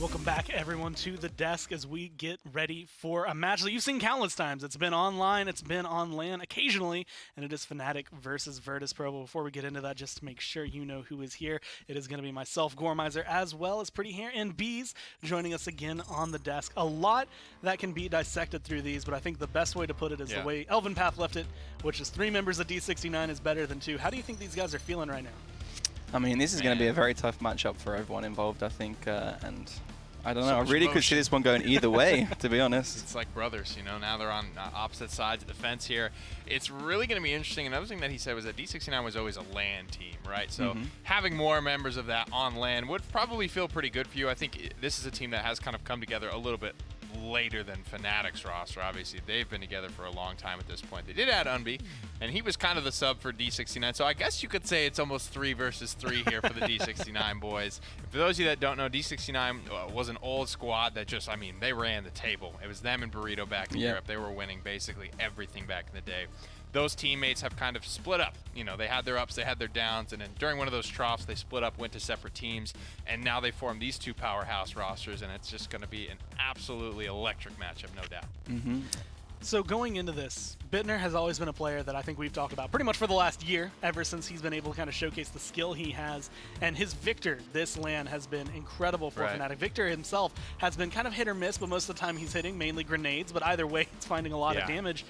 Welcome back, everyone, to the desk as we get ready for a match that you've seen countless times. It's been online, it's been on LAN occasionally, and it is FNATIC versus Virtus.pro. But before we get into that, just to make sure you know who is here, it is going to be myself, Gormizer, as well as Pretty Hair and Bees joining us again on the desk. A lot that can be dissected through these, but I think the best way to put it is the way Elvin Path left it, which is 3 members of D69 is better than 2. How do you think these guys are feeling right now? I mean, this is going to be a very tough matchup for everyone involved, I think, and I don't know. I really could see this one going either way, to be honest. It's like brothers, you know. Now they're on opposite sides of the fence here. It's really going to be interesting. Another thing that he said was that D69 was always a LAN team, right? So having more members of that on LAN would probably feel pretty good for you. I think this is a team that has kind of come together a little bit later than FNATIC's roster. Obviously, they've been together for a long time at this point. They did add Unbi, and he was kind of the sub for D69. So I guess you could say it's almost 3 versus 3 here for the D69 boys. For those of you that don't know, D69 was an old squad that just, I mean, they ran the table. It was them and Burrito back in Europe. They were winning basically everything back in the day. Those teammates have kind of split up. You know, they had their ups, they had their downs, and then during one of those troughs, they split up, went to separate teams, and now they form these 2 powerhouse rosters, and it's just going to be an absolutely electric matchup, no doubt. So going into this, Bittner has always been a player that I think we've talked about pretty much for the last year, ever since he's been able to kind of showcase the skill he has. And his Victor this LAN has been incredible for FNATIC. Victor himself has been kind of hit or miss, but most of the time he's hitting mainly grenades, but either way, it's finding a lot of damage.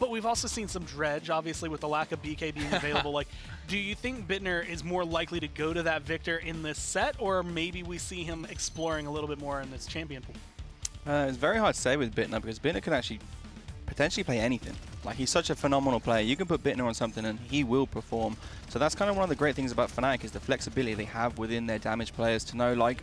But we've also seen some dredge, obviously, with the lack of BK being available. Like, do you think Bittner is more likely to go to that Victor in this set, or maybe we see him exploring a little bit more in this champion pool? It's very hard to say with Bittner because Bittner can actually potentially play anything. Like, he's such a phenomenal player. You can put Bittner on something and he will perform. So that's kind of one of the great things about FNATIC is the flexibility they have within their damage players to know, like,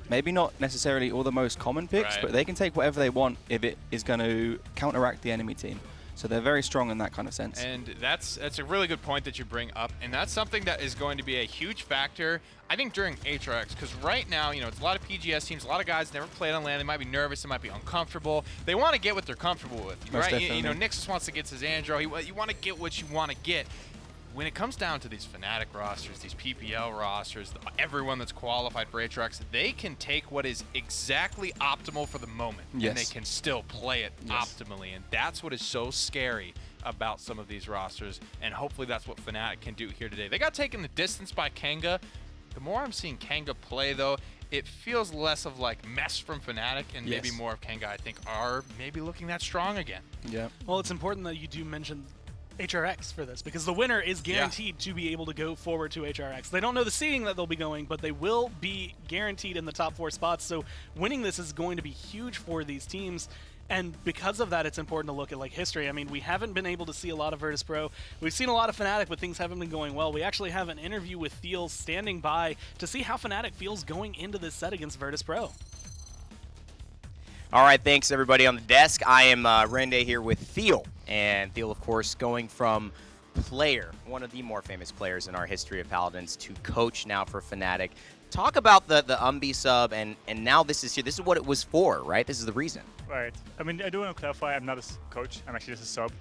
maybe not necessarily all the most common picks, but they can take whatever they want if it is going to counteract the enemy team. So they're very strong in that kind of sense. And that's a really good point that you bring up, and that's something that is going to be a huge factor, I think, during HRX, because right now, you know, it's a lot of PGS teams, a lot of guys never played on LAN, they might be nervous, they might be uncomfortable. They want to get what they're comfortable with, right? You know, Nixus wants to get his Andro, you want to get what you want to get. When it comes down to these FNATIC rosters, these PPL rosters, everyone that's qualified for HRX, they can take what is exactly optimal for the moment, and they can still play it optimally, and that's what is so scary about some of these rosters, and hopefully that's what FNATIC can do here today. They got taken the distance by Kanga. The more I'm seeing Kanga play, though, it feels less of like mess from FNATIC and maybe more of Kanga, I think, are maybe looking that strong again. Yeah. Well, it's important that you do mention HRX for this, because the winner is guaranteed to be able to go forward to HRX. They don't know the seeding that they'll be going, but they will be guaranteed in the top 4 spots, so winning this is going to be huge for these teams. And because of that, it's important to look at like history. I mean, we haven't been able to see a lot of Virtus.pro. We've seen a lot of FNATIC, but things haven't been going well. We actually have an interview with Thiel standing by to see how FNATIC feels going into this set against Virtus.pro. All right, thanks everybody on the desk. I am Rende here with Thiel. And Thiel, of course, going from player, one of the more famous players in our history of Paladins, to coach now for FNATIC. Talk about the Umbi sub, and now this is here. This is what it was for, right? This is the reason. Right. I mean, I do want to clarify, I'm not a coach. I'm actually just a sub.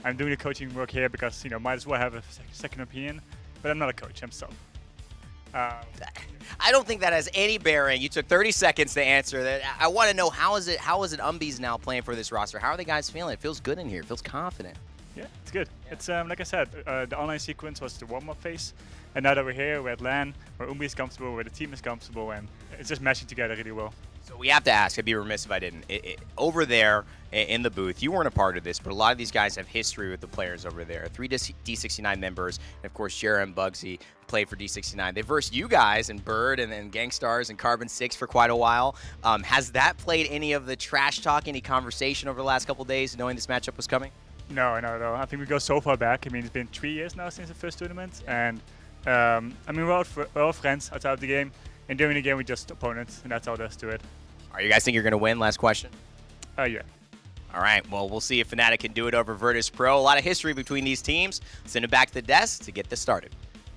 I'm doing the coaching work here because, you know, might as well have a second opinion. But I'm not a coach, I'm a sub. I don't think that has any bearing. You took 30 seconds to answer that. I want to know, how is it Umbi's now playing for this roster? How are the guys feeling? It feels good in here. It feels confident. Yeah, it's good. It's like I said, the online sequence was the warm-up phase. And now that we're here, we're at LAN, where Umbi is comfortable, where the team is comfortable, and it's just meshing together really well. So we have to ask, I'd be remiss if I didn't. Over there in the booth, you weren't a part of this, but a lot of these guys have history with the players over there. 3 D69 members, and of course, Jera and Bugsy played for D69. They versed you guys and Bird and then Gangstars and Carbon 6 for quite a while. Has that played any of the trash talk, any conversation over the last couple of days, knowing this matchup was coming? No. I think we go so far back. I mean, it's been 3 years now since the first tournament, and I mean, we're all friends outside of the game, and during the game, we're just opponents, and that's all there is to it. All right, you guys think you're going to win? Last question. Yeah. All right, well, we'll see if FNATIC can do it over Virtus.pro. A lot of history between these teams. Send it back to the desk to get this started.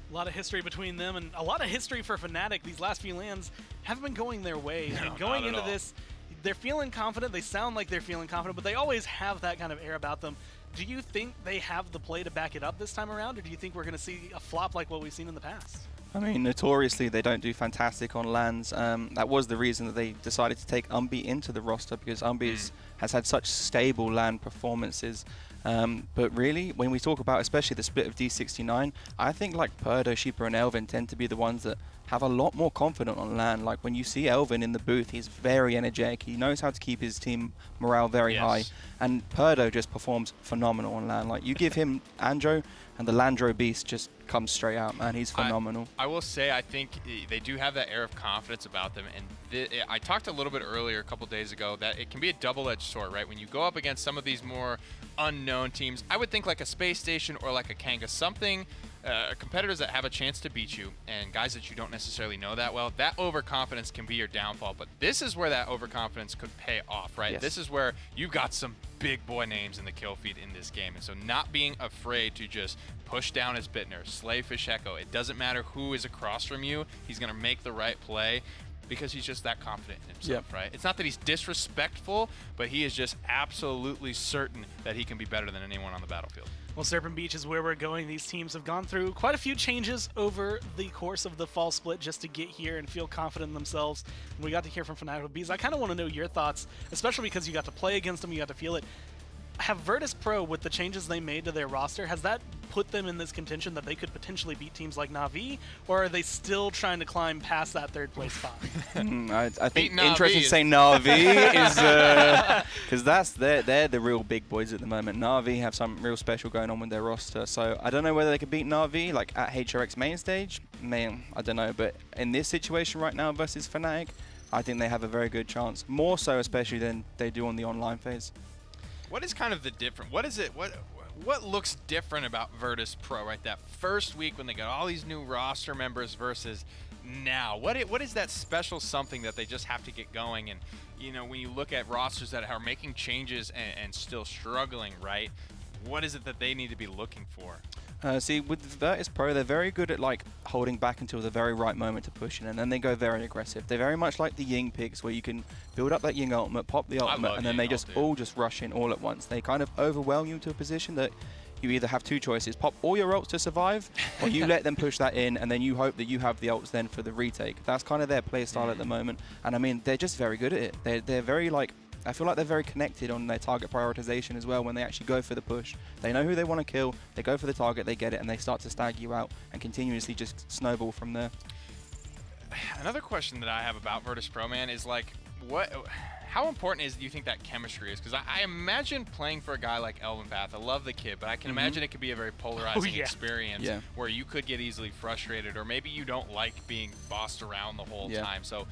A lot of history between them, and a lot of history for FNATIC. These last few lands haven't been going their way. No, and going into this, they're feeling confident. They sound like they're feeling confident, but they always have that kind of air about them. Do you think they have the play to back it up this time around, or do you think we're going to see a flop like what we've seen in the past? I mean, notoriously, they don't do fantastic on lands. That was the reason that they decided to take Umbi into the roster, because Umbi has had such stable land performances. But really, when we talk about especially the split of D69, I think like Purdo, Sheeper, and Elvin tend to be the ones that have a lot more confident on land. Like when you see Elvin in the booth, he's very energetic. He knows how to keep his team morale very high. And Purdo just performs phenomenal on land. Like you give him Andro, and the Landro beast just comes straight out, man. He's phenomenal. I will say, I think they do have that air of confidence about them. And I talked a little bit earlier, a couple days ago, that it can be a double-edged sword, right? When you go up against some of these more unknown teams, I would think like a Space Station or like a Kanga, something, competitors that have a chance to beat you, and guys that you don't necessarily know that well, that overconfidence can be your downfall. But this is where that overconfidence could pay off, right? Yes. This is where you've got some big boy names in the kill feed in this game. And so not being afraid to just push down his Bittner, slay Fisheko. It doesn't matter who is across from you. He's going to make the right play because he's just that confident in himself, right? It's not that he's disrespectful, but he is just absolutely certain that he can be better than anyone on the battlefield. Well, Serpent Beach is where we're going. These teams have gone through quite a few changes over the course of the fall split just to get here and feel confident in themselves. And we got to hear from FNATIC Bees. I kind of want to know your thoughts, especially because you got to play against them, you got to feel it. Have Virtus Pro, with the changes they made to their roster, has that put them in this contention that they could potentially beat teams like Na'Vi, or are they still trying to climb past that third place spot? I think Na'Vi interesting to say Na'Vi is because they're the real big boys at the moment. Na'Vi have some real special going on with their roster, so I don't know whether they could beat Na'Vi like at HRX main stage. Man, I don't know, but in this situation right now versus FNATIC, I think they have a very good chance. More so, especially than they do on the online phase. What is kind of the different? What is it? What looks different about Virtus Pro, right? That first week when they got all these new roster members versus now. What is that special something that they just have to get going? And you know, when you look at rosters that are making changes and still struggling, right? What is it that they need to be looking for? See, with Virtus Pro, they're very good at like holding back until the very right moment to push in, and then they go very aggressive. They're very much like the Ying picks, where you can build up that Ying ultimate, pop the ultimate, and then they just all just rush in all at once. They kind of overwhelm you to a position that you either have two choices: pop all your ults to survive, or you let them push that in, and then you hope that you have the ults then for the retake. That's kind of their play style at the moment, and I mean, they're just very good at it. They're very like, I feel like they're very connected on their target prioritization as well when they actually go for the push. They know who they want to kill, they go for the target, they get it, and they start to stag you out and continuously just snowball from there. Another question that I have about Virtus Pro, man, is like, how important do you think that chemistry is? Because I imagine playing for a guy like Elvin Path, I love the kid, but I can imagine it could be a very polarizing experience where you could get easily frustrated, or maybe you don't like being bossed around the whole time. So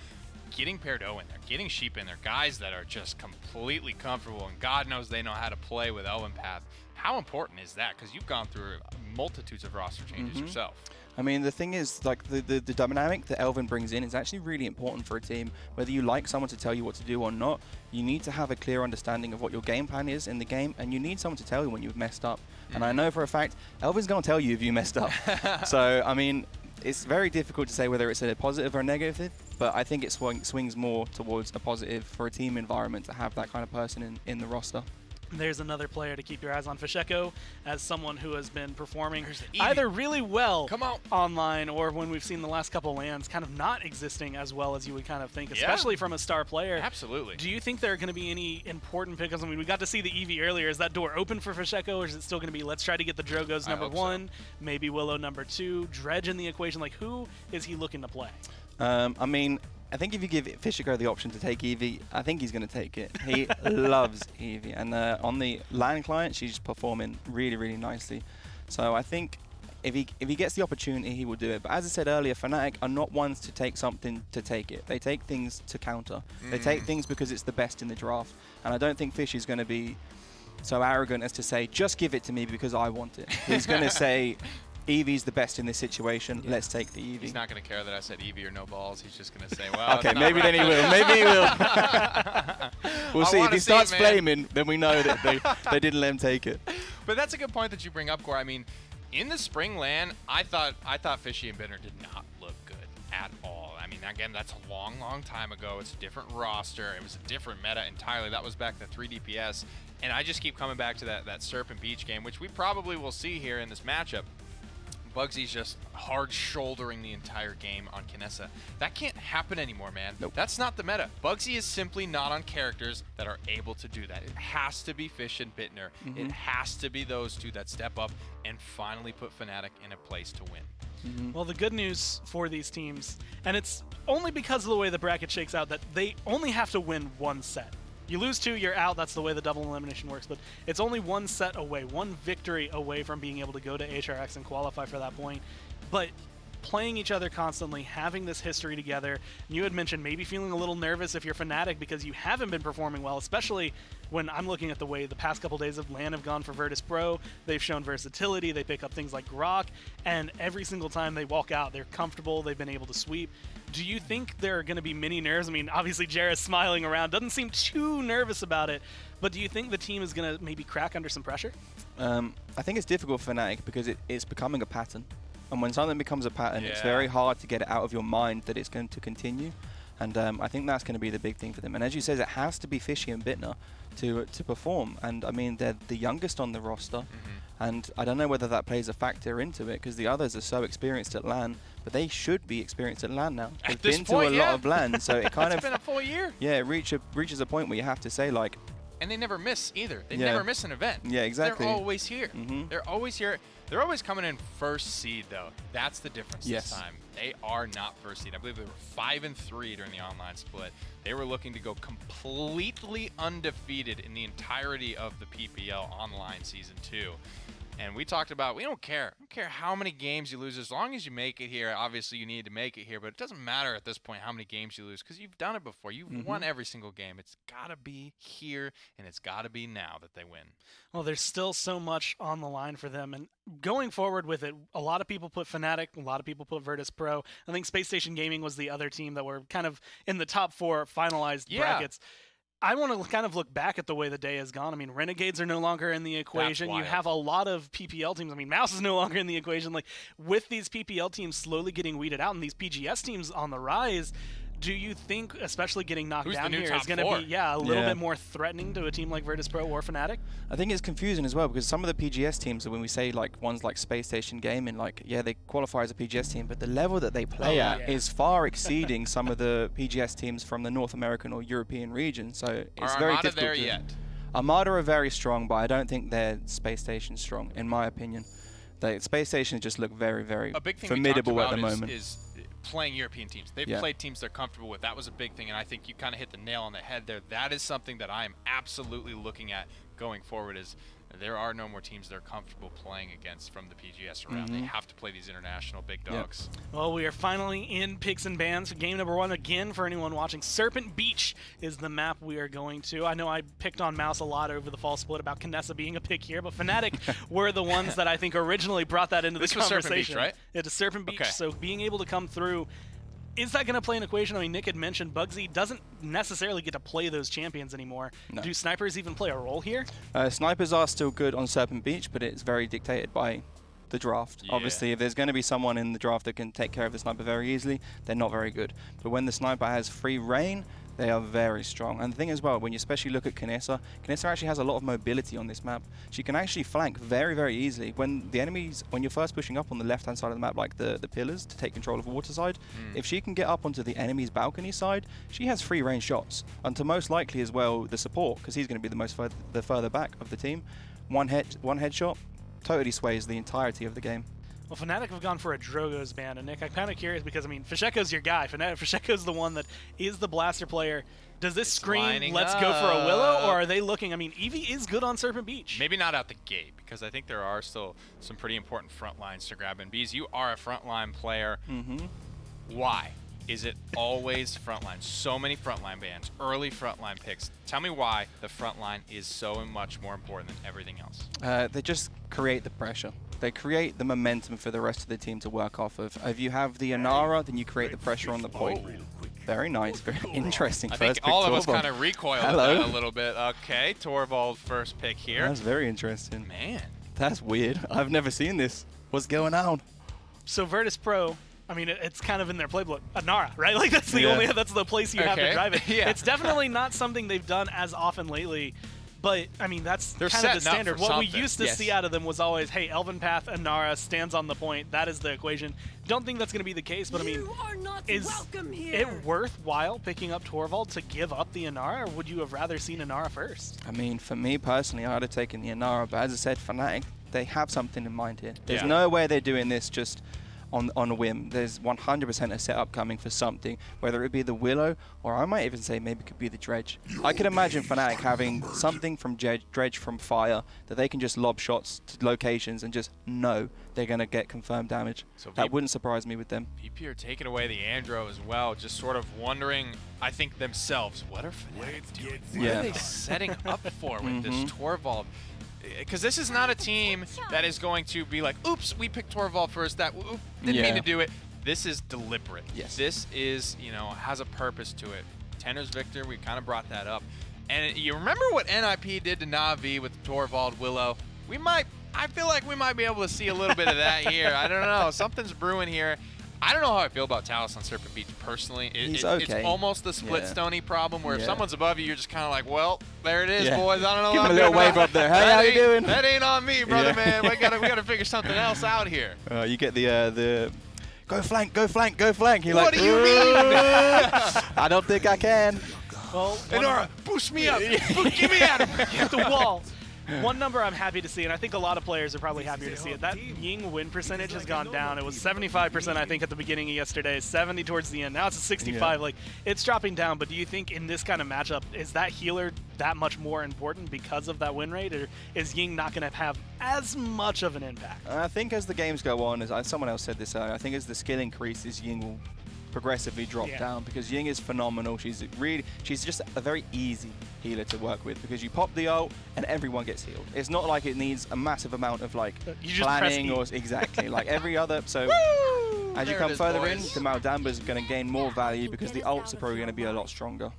getting Perdo in there, getting Sheep in there, guys that are just completely comfortable, and God knows they know how to play with Elvin Path. How important is that? Because you've gone through multitudes of roster changes yourself. I mean, the thing is, like, the dynamic that Elvin brings in is actually really important for a team. Whether you like someone to tell you what to do or not, you need to have a clear understanding of what your game plan is in the game, and you need someone to tell you when you've messed up. And I know for a fact, Elvin's going to tell you if you messed up. So, I mean, it's very difficult to say whether it's a positive or a negative, but I think it swings more towards a positive for a team environment to have that kind of person in the roster. There's another player to keep your eyes on, Fisheko, as someone who has been performing either really well online, or when we've seen the last couple lands kind of not existing as well as you would kind of think, especially from a star player. Absolutely. Do you think there are going to be any important pickups? I mean, we got to see the Eevee earlier. Is that door open for Fisheko, or is it still going to be, let's try to get the Drogos number one, maybe Willow number two, Dredge in the equation? Like, who is he looking to play? I mean, I think if you give Fisheko the option to take Eevee, I think he's going to take it. He loves Eevee, and on the LAN client, she's performing really, really nicely. So I think if he gets the opportunity, he will do it. But as I said earlier, FNATIC are not ones to take something to take it. They take things to counter. They take things because it's the best in the draft. And I don't think Fish is going to be so arrogant as to say, just give it to me because I want it. He's going to say, Eevee's the best in this situation. Let's take the Eevee. He's not going to care that I said Eevee or no balls. He's just going to say, well, okay, maybe then he will. Maybe he will. We'll see. If he starts flaming, then we know that they didn't let him take it. But that's a good point that you bring up, Gore. I mean, in the spring LAN, I thought Fishy and Bittner did not look good at all. I mean, again, that's a long, long time ago. It's a different roster. It was a different meta entirely. That was back to 3 DPS. And I just keep coming back to that Serpent Beach game, which we probably will see here in this matchup. Bugsy's just hard shouldering the entire game on Kinessa. That can't happen anymore, man. Nope. That's not the meta. Bugsy is simply not on characters that are able to do that. It has to be Fish and Bittner. It has to be those two that step up and finally put FNATIC in a place to win. Well, the good news for these teams, and it's only because of the way the bracket shakes out, that they only have to win one set. You lose two, you're out. That's the way the double elimination works. But it's only one set away, one victory away from being able to go to HRX and qualify for that point. But playing each other constantly, having this history together, you had mentioned maybe feeling a little nervous if you're FNATIC because you haven't been performing well, especially when I'm looking at the way the past couple days of LAN have gone for Virtus Pro. They've shown versatility, they pick up things like Grok, and every single time they walk out, they're comfortable, they've been able to sweep. Do you think there are going to be many nerves? I mean, obviously Jarrett's smiling around, doesn't seem too nervous about it, but do you think the team is going to maybe crack under some pressure? I think it's difficult for FNATIC because it's becoming a pattern. And when something becomes a pattern, it's very hard to get it out of your mind that it's going to continue. And I think that's going to be the big thing for them. And as you said, it has to be Fishy and Bittner to perform. And I mean, they're the youngest on the roster. And I don't know whether that plays a factor into it because the others are so experienced at LAN, but they should be experienced at LAN now. They've been to a lot of LAN, so it kind It's been a full year. Yeah, it reaches a point where you have to say, like, And they never miss either. They never miss an event. Yeah, exactly. They're always here. They're always here. They're always coming in first seed, though. That's the difference this time. They are not first seed. I believe they were 5-3 during the online split. They were looking to go completely undefeated in the entirety of the PPL online season 2. And we talked about, we don't care. I don't care how many games you lose. As long as you make it here, obviously you need to make it here. But it doesn't matter at this point how many games you lose because you've done it before. You've won every single game. It's got to be here, and it's got to be now that they win. Well, there's still so much on the line for them. And going forward with it, a lot of people put FNATIC, a lot of people put Virtus Pro. I think Space Station Gaming was the other team that were kind of in the top 4 finalized brackets. I want to kind of look back at the way the day has gone. I mean, Renegades are no longer in the equation. You have a lot of PPL teams. I mean, Mouse is no longer in the equation. Like, with these PPL teams slowly getting weeded out and these PGS teams on the rise, do you think, especially getting knocked down here, is going to be a little bit more threatening to a team like Virtus Pro or FNATIC? I think it's confusing as well because some of the PGS teams, when we say like ones like Space Station Gaming, like they qualify as a PGS team, but the level that they play at is far exceeding some of the PGS teams from the North American or European region. So it's very difficult. There yet? Armada are very strong, but I don't think they're Space Station strong, in my opinion. The Space Station just look very, very formidable at the moment. Is playing European teams. They've played teams they're comfortable with. That was a big thing, and I think you kind of hit the nail on the head there. That is something that I am absolutely looking at going forward is there are no more teams they're comfortable playing against from the PGS around. They have to play these international big dogs. Well, we are finally in Picks and Bans. Game number 1 again for anyone watching. Serpent Beach is the map we are going to. I know I picked on Mouse a lot over the fall split about Kinessa being a pick here, but FNATIC were the ones that I think originally brought that into the conversation. Serpent Beach, right? It's Serpent Beach, so being able to come through, is that going to play an equation? I mean, Nick had mentioned Bugsy doesn't necessarily get to play those champions anymore. No. Do snipers even play a role here? Snipers are still good on Serpent Beach, but it's very dictated by the draft. Obviously, if there's going to be someone in the draft that can take care of the sniper very easily, they're not very good. But when the sniper has free reign, they are very strong. And the thing as well, when you especially look at Kinessa actually has a lot of mobility on this map. She can actually flank very, very easily. When the enemies, when you're first pushing up on the left-hand side of the map, like the pillars to take control of water side, if she can get up onto the enemy's balcony side, she has free range shots. And to most likely as well, the support, because he's going to be the further back of the team. One headshot totally sways the entirety of the game. Well, FNATIC have gone for a Drogo's ban, and Nick, I'm kind of curious because, I mean, Fisheko's your guy. Fisheko's the one that is the blaster player. Does this scream, let's go for a Willow, or are they looking, I mean, Eevee is good on Serpent Beach. Maybe not out the gate, because I think there are still some pretty important front lines to grab. And Bees, you are a frontline player. Why is it always frontline? So many frontline bans, early frontline picks. Tell me why the frontline is so much more important than everything else. They just create the pressure. They create the momentum for the rest of the team to work off of. If you have the Inara, then you create the pressure on the point. Very nice, very interesting. I think all of us kind of recoiled at that a little bit. Okay, Torvald first pick here. That's very interesting. Man. That's weird. I've never seen this. What's going on? So Virtus Pro, I mean, it's kind of in their playbook. Inara, right? Like that's the place you have to drive it. It's definitely not something they've done as often lately. But, I mean, that's They're kind of the setting up standard. for What we something. used to Yes. see out of them was always, hey, Elven Path, Inara stands on the point. That is the equation. Don't think that's going to be the case, but I mean, is it worthwhile picking up Torvald to give up the Inara, or would you have rather seen Inara first? I mean, for me personally, I'd have taken the Inara, but as I said, FNATIC, they have something in mind here. There's Yeah. no way they're doing this just on a whim. There's 100% a setup coming for something, whether it be the Willow, or I might even say maybe it could be the Dredge. I could imagine FNATIC having something from Dredge from Fire that they can just lob shots to locations and just know they're going to get confirmed damage. So That wouldn't surprise me with them. VP are taking away the Andro as well, just sort of wondering, I think themselves, what are FNATIC doing? What Yeah. are they setting up for with this Torvald? Because this is not a team that is going to be like, oops, we picked Torvald first, that didn't mean to do it. This is deliberate. Yes. This is, has a purpose to it. Tenors Victor, we kind of brought that up. And you remember what NIP did to Na'Vi with Torvald Willow? I feel like we might be able to see a little bit of that here. I don't know. Something's brewing here. I don't know how I feel about Talus on Serpent Beach personally. He's It's okay. almost the split Yeah. Stony problem where if Yeah. someone's above you, you're just kind of like, well, there it is, Yeah. boys. I don't know Give what him a I'm little doing wave up there. Hey, how you doing? That ain't on me, brother, Yeah. man. We gotta figure something else out here. You get the go flank, go flank, go flank. You're What like, do you mean? I don't think I can. Well, Inara, boost me up. Get me out of here. hit the wall. One number I'm happy to see, and I think a lot of players are probably happier to see it, that Ying win percentage has gone down. It was 75%, I think, at the beginning of yesterday, 70 towards the end. Now it's a 65. Yeah. Like, it's dropping down, but do you think in this kind of matchup, is that healer that much more important because of that win rate, or is Ying not going to have as much of an impact? I think as the games go on, as someone else said this earlier, I think as the skill increases, Ying will progressively drop down because Ying is phenomenal. She's just a very easy healer to work with because you pop the ult and everyone gets healed. It's not like it needs a massive amount of like You just planning press or exactly like every other. So as you There come it is, further boys. in, the Maldamba is going to gain more value because the ults are probably going to be a lot stronger.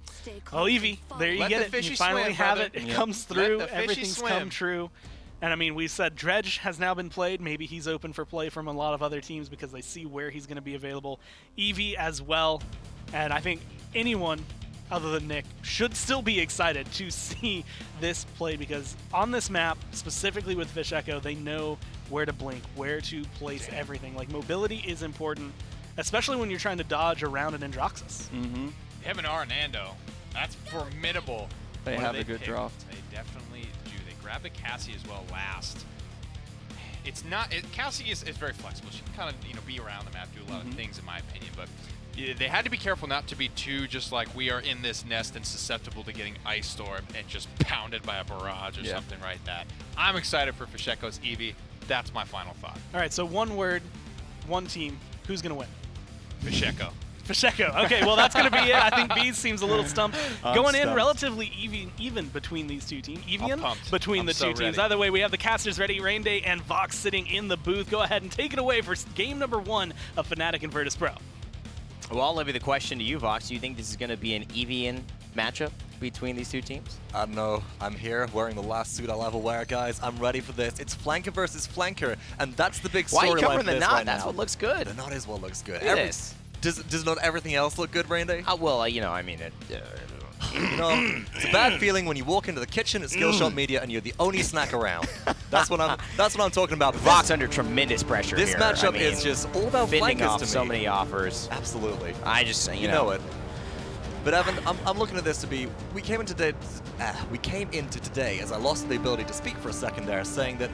Oh, Eevee, there you Let get the it. fishy You finally swim, have brother. it. It Yep. comes through. Let the fishy Everything's swim. come true. And I mean, we said Dredge has now been played. Maybe he's open for play from a lot of other teams because they see where he's going to be available. Eevee as well. And I think anyone other than Nick should still be excited to see this play because on this map, specifically with Fish Echo, they know where to blink, where to place everything. Like, mobility is important, especially when you're trying to dodge around an Androxus. Mm-hmm. Him and Arnando, that's formidable. They What do have a good pick? draft. They definitely do. They grab the Cassie as well last. It's not. Cassie is very flexible. She can kind of be around the map, do a lot of things, in my opinion. But they had to be careful not to be too just like we are in this nest and susceptible to getting ice storm and just pounded by a barrage or something like that. I'm excited for Fisheko's Eevee. That's my final thought. All right, so one word, one team. Who's going to win? Fisheko. Fisheko. Okay, well, that's going to be it. I think Bees seems a little stumped. I'm Going in stumped. relatively even between these two teams. Even pumped. between I'm the so two teams. ready. Either way, we have the casters ready. Rain Day and Vox sitting in the booth. Go ahead and take it away for game number 1 of FNATIC and Virtus Pro. Well, I'll leave the question to you, Vox. Do you think this is going to be an Evian matchup between these two teams? I don't know. I'm here wearing the last suit I'll ever wear, guys. I'm ready for this. It's flanker versus flanker, and that's the big Why are you storyline covering for the this knot? right That's now. what looks good. The knot is what looks good. Look at this. Does not everything else look good, Randy? Well, I mean, It's a bad feeling when you walk into the kitchen at Skillshot Media and you're the only snack around. That's what I'm talking about. Vox under tremendous pressure This here. matchup I mean, is just all about fending flankers off to me. so many offers. Absolutely. I just, You know it. But Evan, I'm looking at this to be. We came into today as I lost the ability to speak for a second there, saying that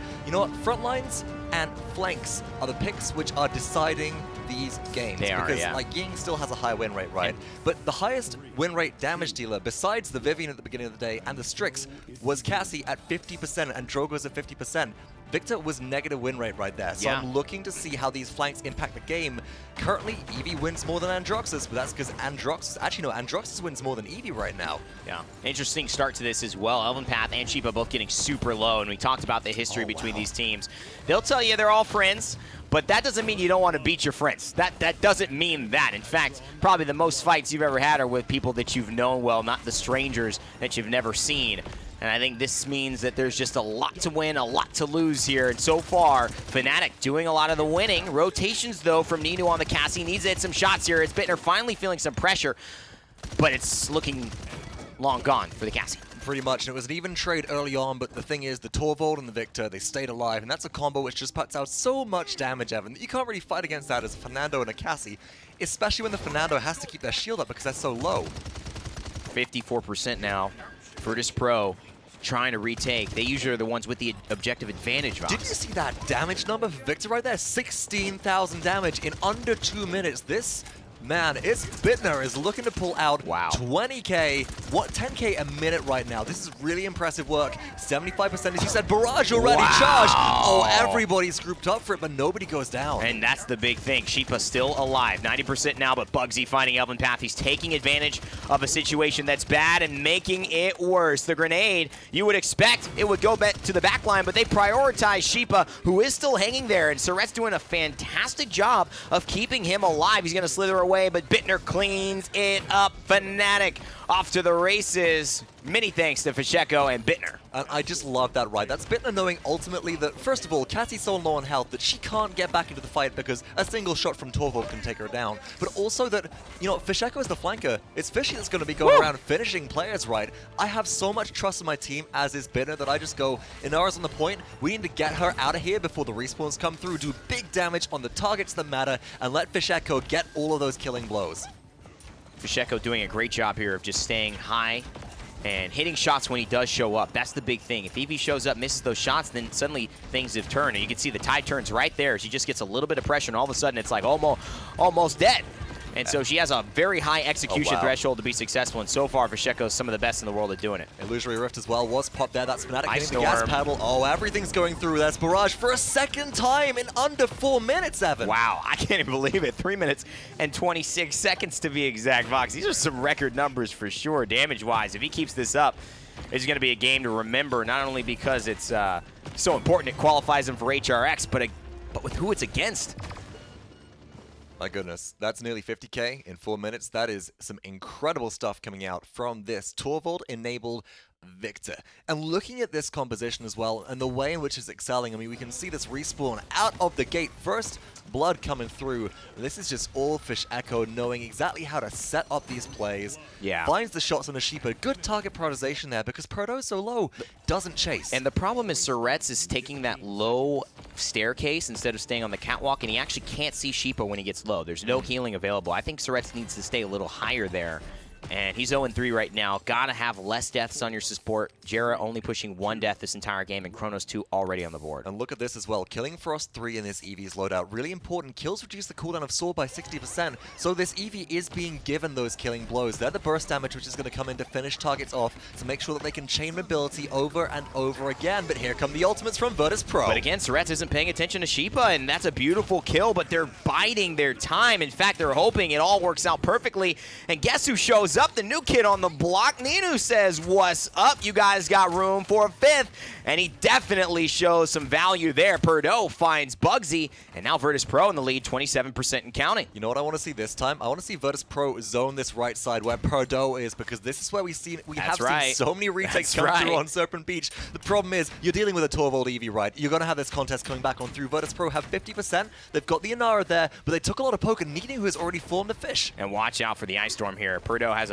front lines and flanks are the picks which are deciding these games. They are, because yeah. like Ying still has a high win rate, right? But the highest win rate damage dealer, besides the Vivian at the beginning of the day and the Strix, was Cassie at 50% and Drogo's at 50%. Victor was negative win rate right there, so Yeah. I'm looking to see how these flanks impact the game. Currently, Eevee wins more than Androxus, but that's because Androxus wins more than Eevee right now. Yeah, interesting start to this as well. Elven Path and Sheepa both getting super low, and we talked about the history between these teams. They'll tell you they're all friends, but that doesn't mean you don't want to beat your friends. That doesn't mean that. In fact, probably the most fights you've ever had are with people that you've known well, not the strangers that you've never seen. And I think this means that there's just a lot to win, a lot to lose here. And so far, FNATIC doing a lot of the winning. Rotations, though, from Ninu on the Cassie. Needs to hit some shots here. It's Bittner finally feeling some pressure, but it's looking long gone for the Cassie. Pretty much, and it was an even trade early on, but the thing is, the Torvald and the Victor, they stayed alive, and that's a combo which just puts out so much damage, Evan, that you can't really fight against that as a Fernando and a Cassie, especially when the Fernando has to keep their shield up because they're so low. 54% now. Virtus Pro trying to retake. They usually are the ones with the objective advantage, Vox. Did you see that damage number for Victor right there? 16,000 damage in under 2 minutes. This, man, it's Bittner is looking to pull out 20k, 10k a minute right now. This is really impressive work. 75%, as you said, barrage already charged. Oh, everybody's grouped up for it, but nobody goes down. And that's the big thing. Sheepa still alive, 90% now, but Bugsy finding Elven Path. He's taking advantage of a situation that's bad and making it worse. The grenade, you would expect it would go back to the back line, but they prioritize Sheepa, who is still hanging there, and Surrett's doing a fantastic job of keeping him alive. He's going to slither away, but Bittner cleans it up. FNATIC off to the races. Many thanks to Fisheko and Bittner. And I just love that ride. That's Bittner knowing ultimately that, first of all, Cassie's so low on health that she can't get back into the fight because a single shot from Torvald can take her down. But also that, you know, Fisheko is the flanker. It's Fishy that's going to be going around finishing players, right? I have so much trust in my team, as is Bittner, that I just go, Inara's on the point. We need to get her out of here before the respawns come through, do big damage on the targets that matter, and let Fisheko get all of those killing blows. Fisheko doing a great job here of just staying high and hitting shots when he does show up. That's the big thing. If Evie shows up, misses those shots, then suddenly things have turned. And you can see the tide turns right there. She just gets a little bit of pressure, and all of a sudden it's like almost dead. And so she has a very high execution threshold to be successful, and so far Fisheko is some of the best in the world at doing it. Illusory Rift as well was popped there. That's FNATIC hitting the Storm. gas pedal. Oh, everything's going through. That's Barrage for a second time in under 4 minutes, Evan. Wow, I can't even believe it. 3 minutes and 26 seconds to be exact, Vox. These are some record numbers for sure, damage-wise. If he keeps this up, it's going to be a game to remember, not only because it's so important it qualifies him for HRX, but with who it's against. My goodness, that's nearly 50k in 4 minutes. That is some incredible stuff coming out from this Torvald-enabled Victor. And looking at this composition as well, and the way in which it's excelling, I mean, we can see this respawn out of the gate. First blood coming through. This is just all Fisheko knowing exactly how to set up these plays. Yeah. Finds the shots on the Sheepa. Good target prioritization there because Proto's so low, doesn't chase. And the problem is Surrett's is taking that low staircase instead of staying on the catwalk, and he actually can't see Sheepa when he gets low. There's no healing available. I think Surrett's needs to stay a little higher there. And he's 0-3 right now. Gotta have less deaths on your support. Jera only pushing 1 death this entire game, and Chronos 2 already on the board. And look at this as well. Killing Frost 3 in this Eevee's loadout. Really important. Kills reduce the cooldown of Sword by 60%. So this Eevee is being given those killing blows. They're the burst damage which is going to come in to finish targets off to make sure that they can chain mobility over and over again. But here come the ultimates from Virtus Pro. But again, Surrett's isn't paying attention to Sheepa, and that's a beautiful kill, but they're biding their time. In fact, they're hoping it all works out perfectly. And guess who shows up? The new kid on the block. Ninu says, "What's up? You guys got room for a 5th?" And he definitely shows some value there. Purdue finds Bugsy, and now Virtus Pro in the lead, 27% and counting. You know what I want to see this time? I want to see Virtus Pro zone this right side where Purdue is, because this is where we have seen so many retakes come through on Serpent Beach. The problem is you're dealing with a Torvald Eevee, right? You're going to have this contest coming back on through. Virtus Pro have 50%. They've got the Inara there, but they took a lot of poke, and Ninu has already formed a fish. And watch out for the Ice Storm here. Purdue has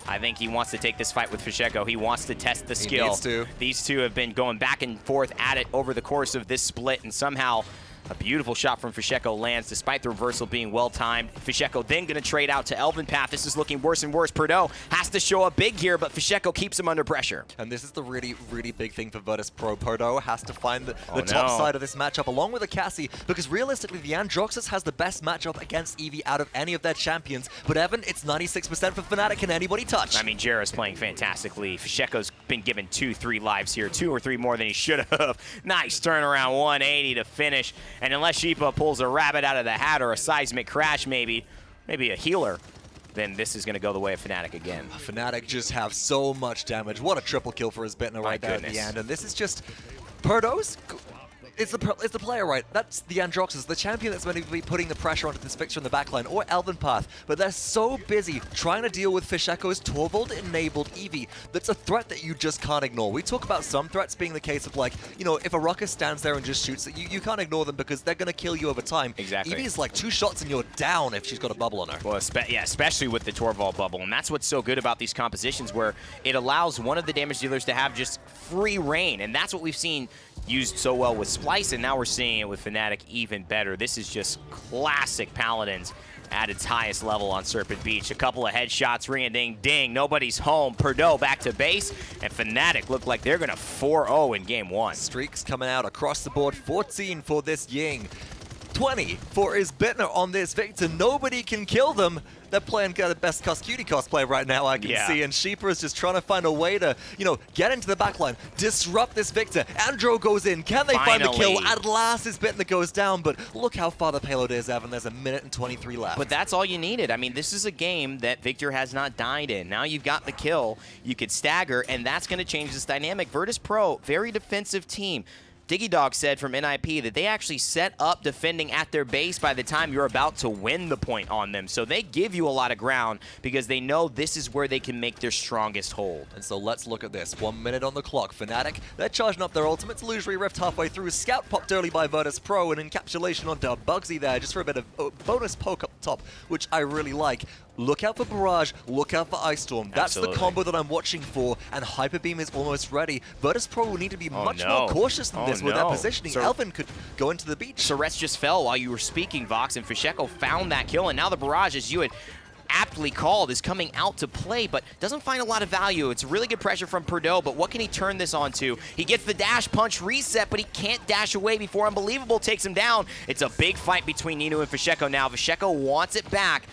I think he wants to take this fight with Fisheko. He wants to test the skill. He needs to. These two have been going back and forth at it over the course of this split, and somehow a beautiful shot from Fisheko lands despite the reversal being well-timed. Fisheko then going to trade out to Elven Path. This is looking worse and worse. Purdue has to show up big here, but Fisheko keeps him under pressure. And this is the really, really big thing for Virtus Pro. Purdue has to find the top side of this matchup along with the Cassie, because realistically, the Androxus has the best matchup against Eevee out of any of their champions. But Evan, it's 96% for FNATIC. Can anybody touch? I mean, Jera's playing fantastically. Fisheko's been given 2-3 lives here, 2 or 3 more than he should have. Nice turnaround, 180 to finish. And unless Sheepa pulls a rabbit out of the hat or a seismic crash maybe a healer, then this is going to go the way of FNATIC again. FNATIC just have so much damage. What a triple kill for his Bittner right there at the end. And this is just Purdue's It's the player, right? That's the Androxus, the champion that's meant to be putting the pressure onto this Victor in the backline, or Elven Path, but they're so busy trying to deal with Fish Echo's Torvald-enabled Eevee that's a threat that you just can't ignore. We talk about some threats being the case of, like, you know, if a Ruckus stands there and just shoots it, you can't ignore them because they're going to kill you over time. Exactly. Eevee's like 2 shots and you're down if she's got a bubble on her. Well, yeah, especially with the Torvald bubble, and that's what's so good about these compositions, where it allows one of the damage dealers to have just free reign, and that's what we've seen used so well with Splice, and now we're seeing it with FNATIC even better. This is just classic Paladins at its highest level on Serpent Beach. A couple of headshots, ring-a-ding-ding, nobody's home. Perdot back to base, and FNATIC look like they're going to 4-0 in game 1. Streaks coming out across the board, 14 for this Ying. 20 for Isbitner on this Victor. Nobody can kill them. They're playing the best Cutie cosplay right now, I can see, and Sheeper is just trying to find a way to, you know, get into the backline, disrupt this Victor. Andro goes in. Can they find the kill? At last, Isbitner goes down, but look how far the payload is, Evan. There's 1:23 left. But that's all you needed. I mean, this is a game that Victor has not died in. Now you've got the kill. You could stagger, and that's going to change this dynamic. Virtus Pro, very defensive team. Diggy Dog said from NIP that they actually set up defending at their base by the time you're about to win the point on them. So they give you a lot of ground because they know this is where they can make their strongest hold. And so let's look at this. 1 minute on the clock. FNATIC, they're charging up their ultimates. Illusory Rift halfway through. Scout popped early by Virtus Pro, and encapsulation onto Bugsy there just for a bit of bonus poke up top, which I really like. Look out for Barrage, look out for Ice Storm. That's the combo that I'm watching for, and Hyper Beam is almost ready. Virtus Pro will need to be much more cautious than this with their positioning. Elvin could go into the beach. Surets just fell while you were speaking, Vox, and Fisheko found that kill, and now the Barrage, as you had aptly called, is coming out to play, but doesn't find a lot of value. It's really good pressure from Perdot, but what can he turn this onto? He gets the dash punch reset, but he can't dash away before Unbelievable takes him down. It's a big fight between Ninu and Fisheko now. Fisheko wants it back,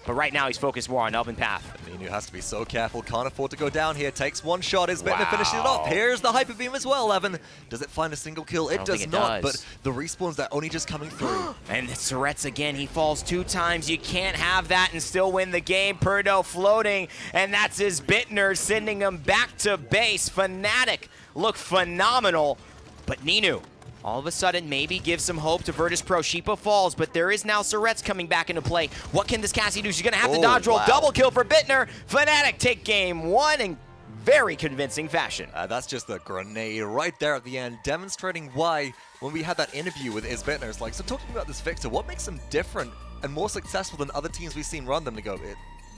but right now he's focused more on Elven Path. Ninu has to be so careful, can't afford to go down here. Takes one shot, Isbitner finishes it off. Here's the Hyper Beam as well, Evan. Does it find a single kill? It does not, but the respawns, they're only just coming through. And Surets again, he falls 2 times. You can't have that and still win the game. Perdot floating, and that's Isbitner sending him back to base. FNATIC look phenomenal, but Ninu all of a sudden maybe gives some hope to Virtus Pro. Sheepa falls, but there is now Surets coming back into play. What can this Cassie do? She's going to have to dodge roll. Double kill for Bittner. FNATIC take game 1 in very convincing fashion. That's just the grenade right there at the end, demonstrating why when we had that interview with Isbitner, it's like, so talking about this Victor, what makes him different and more successful than other teams we've seen run them? To go,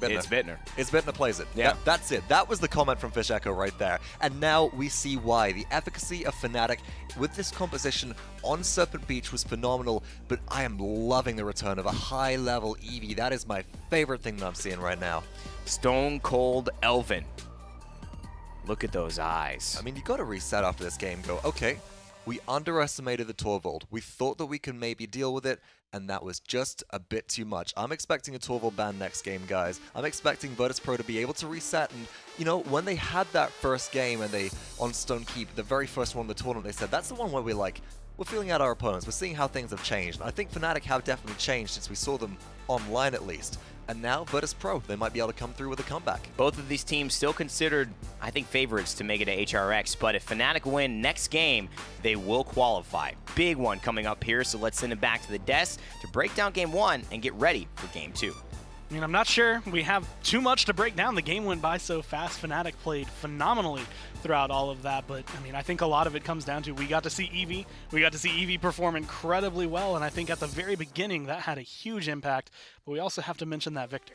It's Bittner. Isbitner plays it. Yeah. That's it. That was the comment from Fish Echo right there. And now we see why. The efficacy of FNATIC with this composition on Serpent Beach was phenomenal, but I am loving the return of a high-level Eevee. That is my favorite thing that I'm seeing right now. Stone Cold Elven. Look at those eyes. I mean, you got to reset after this game. Go, okay, we underestimated the Torvald. We thought that we could maybe deal with it, and that was just a bit too much. I'm expecting a Torvald ban next game, guys. I'm expecting Virtus Pro to be able to reset, and, you know, when they had that first game and they, on Stone Keep, the very first one of the tournament, they said, that's the one where we're like, we're feeling out our opponents. We're seeing how things have changed. And I think FNATIC have definitely changed since we saw them online, at least. And now Virtus Pro, they might be able to come through with a comeback. Both of these teams still considered, I think, favorites to make it to HRX, but if FNATIC win next game, they will qualify. Big one coming up here, so let's send it back to the desk to break down game 1 and get ready for game 2. I mean, I'm not sure we have too much to break down. The game went by so fast. FNATIC played phenomenally throughout all of that, but I mean, I think a lot of it comes down to we got to see Eevee. We got to see Eevee perform incredibly well, and I think at the very beginning that had a huge impact, but we also have to mention that Victor.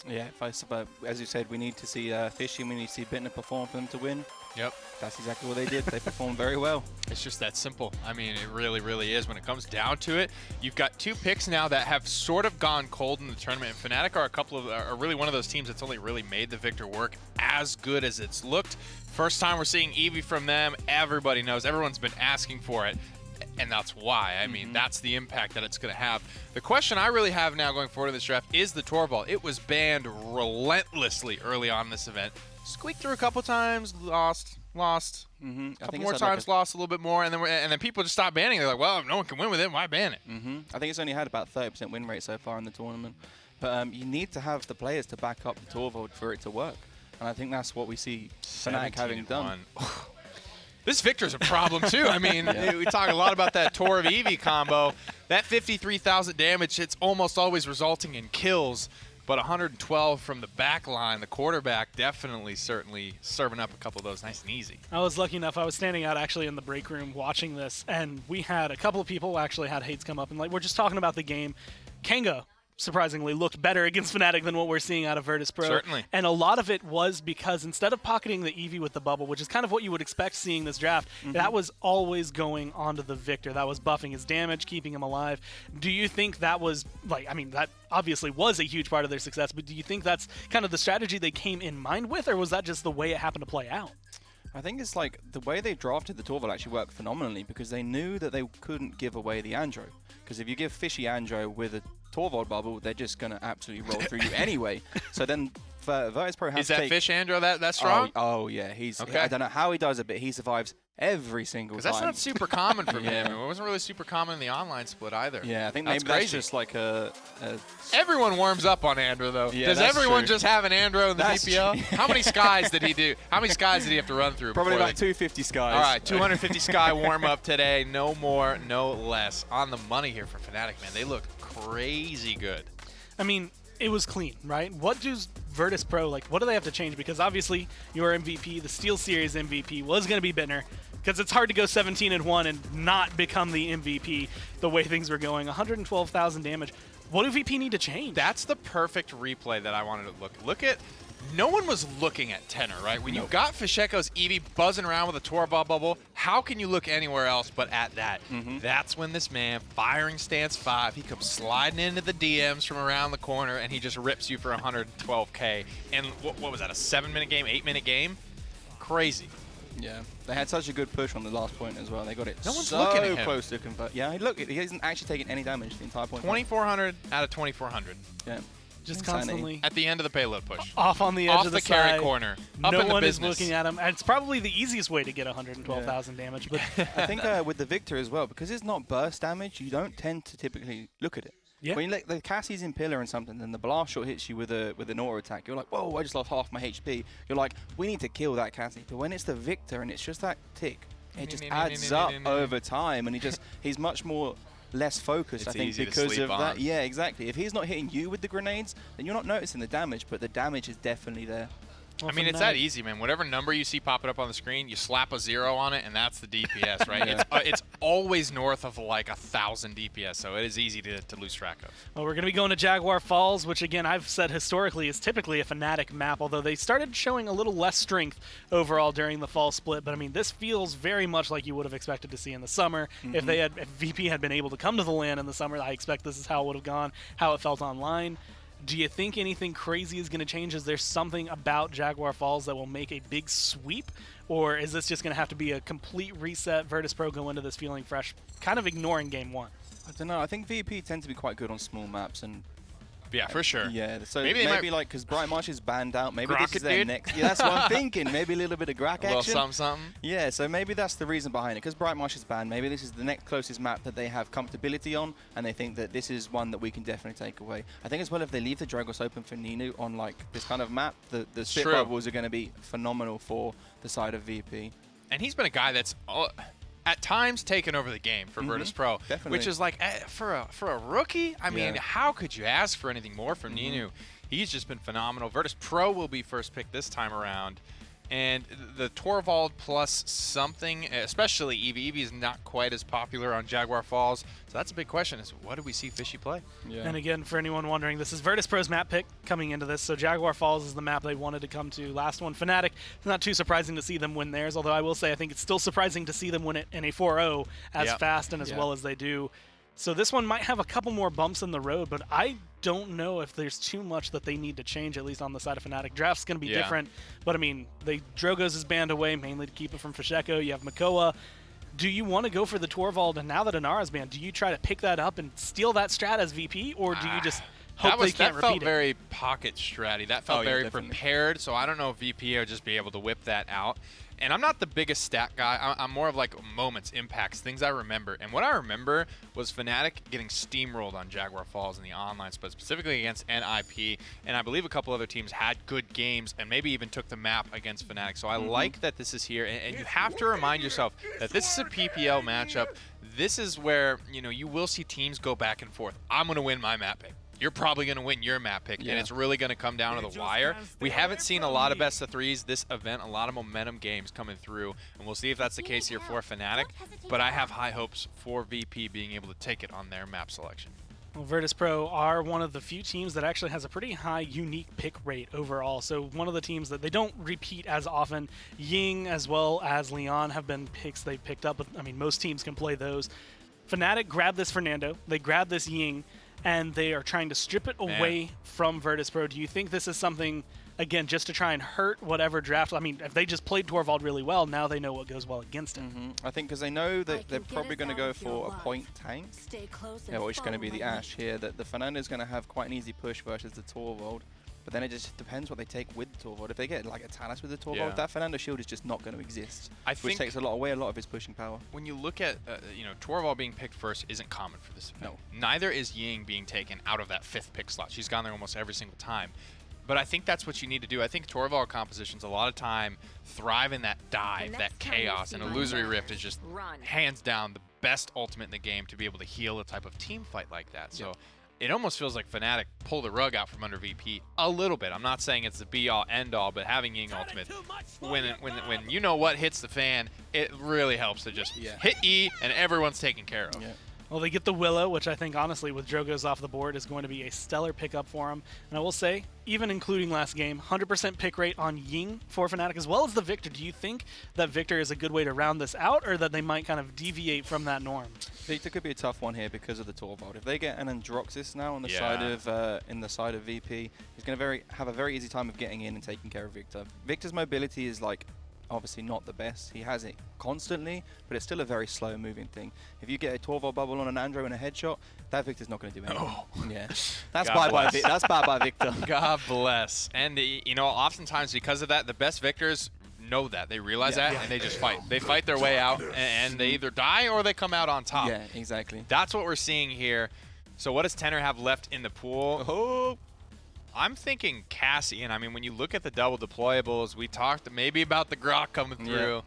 Yeah, as you said, we need to see Fishy, we need to see Bittner perform for them to win. Yep. That's exactly what they did. They performed very well. It's just that simple. I mean, it really, really is. When it comes down to it, you've got 2 picks now that have sort of gone cold in the tournament. And FNATIC are really one of those teams that's only really made the Victor work as good as it's looked. First time we're seeing Eevee from them. Everybody knows. Everyone's been asking for it. And that's why. I mean, that's the impact that it's going to have. The question I really have now going forward in this draft is the Torvald. It was banned relentlessly early on in this event. Squeaked through a couple times, lost. A couple more times, lost a little bit more, and then people just stopped banning. They're like, well, if no one can win with it, why ban it? I think it's only had about 30% win rate so far in the tournament. But you need to have the players to back up the Torvald for it to work. And I think that's what we see FNATIC having done. This Victor's a problem, too. I mean, we talk a lot about that Tor of Eevee combo. That 53,000 damage, it's almost always resulting in kills. But 112 from the back line, the quarterback definitely, certainly serving up a couple of those nice and easy. I was lucky enough, I was standing out actually in the break room watching this, and we had a couple of people actually had hates come up, and like we're just talking about the game. Kanga, surprisingly, looked better against FNATIC than what we're seeing out of Virtus Pro. Certainly. And a lot of it was because instead of pocketing the Eevee with the bubble, which is kind of what you would expect seeing this draft, that was always going onto the Victor. That was buffing his damage, keeping him alive. Do you think that was, like, I mean, that obviously was a huge part of their success, but do you think that's kind of the strategy they came in mind with, or was that just the way it happened to play out? I think it's like the way they drafted the Torvald actually worked phenomenally because they knew that they couldn't give away the Andro. Because if you give Fishy Andro with a Torvald bubble, they're just going to absolutely roll through you anyway. So then Virtus Pro has to take... Is that Fish Andro that strong? Oh yeah. He's. Okay. I don't know how he does it, but he survives every single time. Because that's not super common for him. It wasn't really super common in the online split either. Yeah, I think maybe that's just like a... Everyone warms up on Andro, though. Yeah, Does everyone just have an Andro in the DPL? How many skies did he do? How many skies did he have to run through? Probably like 250 skies. All right, 250 sky warm-up today. No more, no less. On the money here for FNATIC, man. They look crazy good. I mean, it was clean, right? What does Virtus Pro, like, what do they have to change? Because obviously your MVP, the Steel Series MVP, was going to be Bittner. Because it's hard to go 17-1 and not become the MVP the way things were going. 112,000 damage. What do VP need to change? That's the perfect replay that I wanted to look at. No one was looking at Tenor, right? When you got Fisheko's Eevee buzzing around with a Torvald bubble, how can you look anywhere else but at that? That's when this man, firing stance 5, he comes sliding into the DMs from around the corner, and he just rips you for 112K. And what was that, a 7-minute game, 8-minute game? Crazy. Yeah, they had such a good push on the last point as well. They got it No one's so looking at him. close to convert. Yeah, look, he hasn't actually taken any damage the entire point. 2,400 out of 2,400. Yeah. Just Insanity. constantly At the end of the payload push. off on the edge Off of the side. carry corner. Up No in the one is business. looking at him. And it's probably the easiest way to get 112,000 damage. But I think with the Victor as well, because it's not burst damage, you don't tend to typically look at it. Yeah. When you let the Cassie's in pillar and something, then the blast shot hits you with an auto attack. You're like, whoa, I just lost half my HP. You're like, we need to kill that Cassie. But when it's the Victor and it's just that tick, it just adds up over time, and he's much more less focused, I think, easy to because sleep of that. on. Yeah, exactly. If he's not hitting you with the grenades, then you're not noticing the damage, but the damage is definitely there. I mean, it's that easy, man. Whatever number you see popping up on the screen, you slap a 0 on it, and that's the DPS, right? It's always north of like 1,000 DPS, so it is easy to lose track of. Well, we're going to be going to Jaguar Falls, which, again, I've said historically is typically a FNATIC map, although they started showing a little less strength overall during the fall split. But, I mean, this feels very much like you would have expected to see in the summer. If VP had been able to come to the LAN in the summer, I expect this is how it would have gone, how it felt online. Do you think anything crazy is going to change? Is there something about Jaguar Falls that will make a big sweep? Or is this just going to have to be a complete reset, Virtus Pro go into this feeling fresh, kind of ignoring Game 1? I don't know. I think VP tends to be quite good on small maps, and Yeah, for sure. Yeah, so Maybe like, because Bright Marsh is banned out, maybe this is Grocket, their dude. next. Yeah, that's what I'm thinking. Maybe a little bit of Grak action. A little something. Yeah, so maybe that's the reason behind it. Because Bright Marsh is banned, maybe this is the next closest map that they have comfortability on, and they think that this is one that we can definitely take away. I think as well, if they leave the Dragos open for Ninu on like this kind of map, the spit True. bubbles are going to be phenomenal for the side of VP. And he's been a guy that's at times taken over the game for Virtus Pro, definitely. which is like for a rookie. I mean, how could you ask for anything more from Ninu? He's just been phenomenal. Virtus Pro will be first pick this time around. And the Torvald plus something, especially Eevee. Eevee is not quite as popular on Jaguar Falls. So that's a big question is what do we see Fishy play? Yeah. And again, for anyone wondering, this is Virtus Pro's map pick coming into this. So Jaguar Falls is the map they wanted to come to. Last one, FNATIC. It's not too surprising to see them win theirs, although I will say I think it's still surprising to see them win it in a 4-0 as fast and as well as they do. So this one might have a couple more bumps in the road, but I don't know if there's too much that they need to change, at least on the side of FNATIC. Draft's going to be different, but I mean, Drogoz is banned away mainly to keep it from Fisheko. You have Makoa. Do you want to go for the Torvald, and now that Inara's banned, do you try to pick that up and steal that strat as VP, or do you just hope they can't that felt repeat it. very pocket stratty. That felt very definitely. prepared. So I don't know if VP will just be able to whip that out. And I'm not the biggest stat guy. I'm more of like moments, impacts, things I remember. And what I remember was FNATIC getting steamrolled on Jaguar Falls in the online, but specifically against NIP. And I believe a couple other teams had good games and maybe even took the map against FNATIC. So I like that this is here. And you have to remind yourself that this is a PPL matchup. This is where, you know, you will see teams go back and forth. I'm going to win my map pick. You're probably going to win your map pick, and it's really going to come down to the wire. We haven't seen a lot of best of threes this event, a lot of momentum games coming through, and we'll see if that's the case here for FNATIC, but I have high hopes for VP being able to take it on their map selection. Well, Virtus.pro are one of the few teams that actually has a pretty high unique pick rate overall. So one of the teams that they don't repeat as often. Ying as well as Leon have been picks they've picked up. I mean, most teams can play those. FNATIC grabbed this Fernando. They grabbed this Ying, and they are trying to strip it away from Virtus.pro. Do you think this is something, again, just to try and hurt whatever draft? I mean, if they just played Torvald really well, now they know what goes well against him. I think because they know that they're probably going to go for a point tank, which is going to be the Ashe here, that the Fernando is going to have quite an easy push versus the Torvald. But then it just depends what they take with the Torvald. If they get like a Talus with the Torvald, that Fernando shield is just not going to exist, which takes away a lot of his pushing power. When you look at, you know, Torvald being picked first isn't common for this event. No. Neither is Ying being taken out of that 5th pick slot. She's gone there almost every single time. But I think that's what you need to do. I think Torvald compositions a lot of time thrive in that dive, that chaos, and Illusory Rift is just hands down the best ultimate in the game to be able to heal a type of team fight like that. So it almost feels like FNATIC pulled the rug out from under VP a little bit. I'm not saying it's the be-all, end-all, but having Ying ultimate, when you know what hits the fan, it really helps to just hit E and everyone's taken care of. Well, they get the Willow, which I think, honestly, with Drogoz off the board, is going to be a stellar pickup for him. And I will say, even including last game, 100% pick rate on Ying for FNATIC, as well as the Victor. Do you think that Victor is a good way to round this out, or that they might kind of deviate from that norm? Victor could be a tough one here because of the Torvald. If they get an Androxus now on the side of VP, he's going to have a very easy time of getting in and taking care of Victor. Victor's mobility is like obviously not the best. He has it constantly, but it's still a very slow moving thing. If you get a Torvald bubble on an Andro and a headshot, that Victor's not going to do anything. Yeah, that's bad by Victor. God bless. And you know, oftentimes because of that, the best Victors know that. They realize that, and they just fight. They fight their way out, and they either die or they come out on top. Yeah, exactly. That's what we're seeing here. So what does Tenor have left in the pool? I'm thinking Cassie, and I mean, when you look at the double deployables, we talked maybe about the Grok coming through.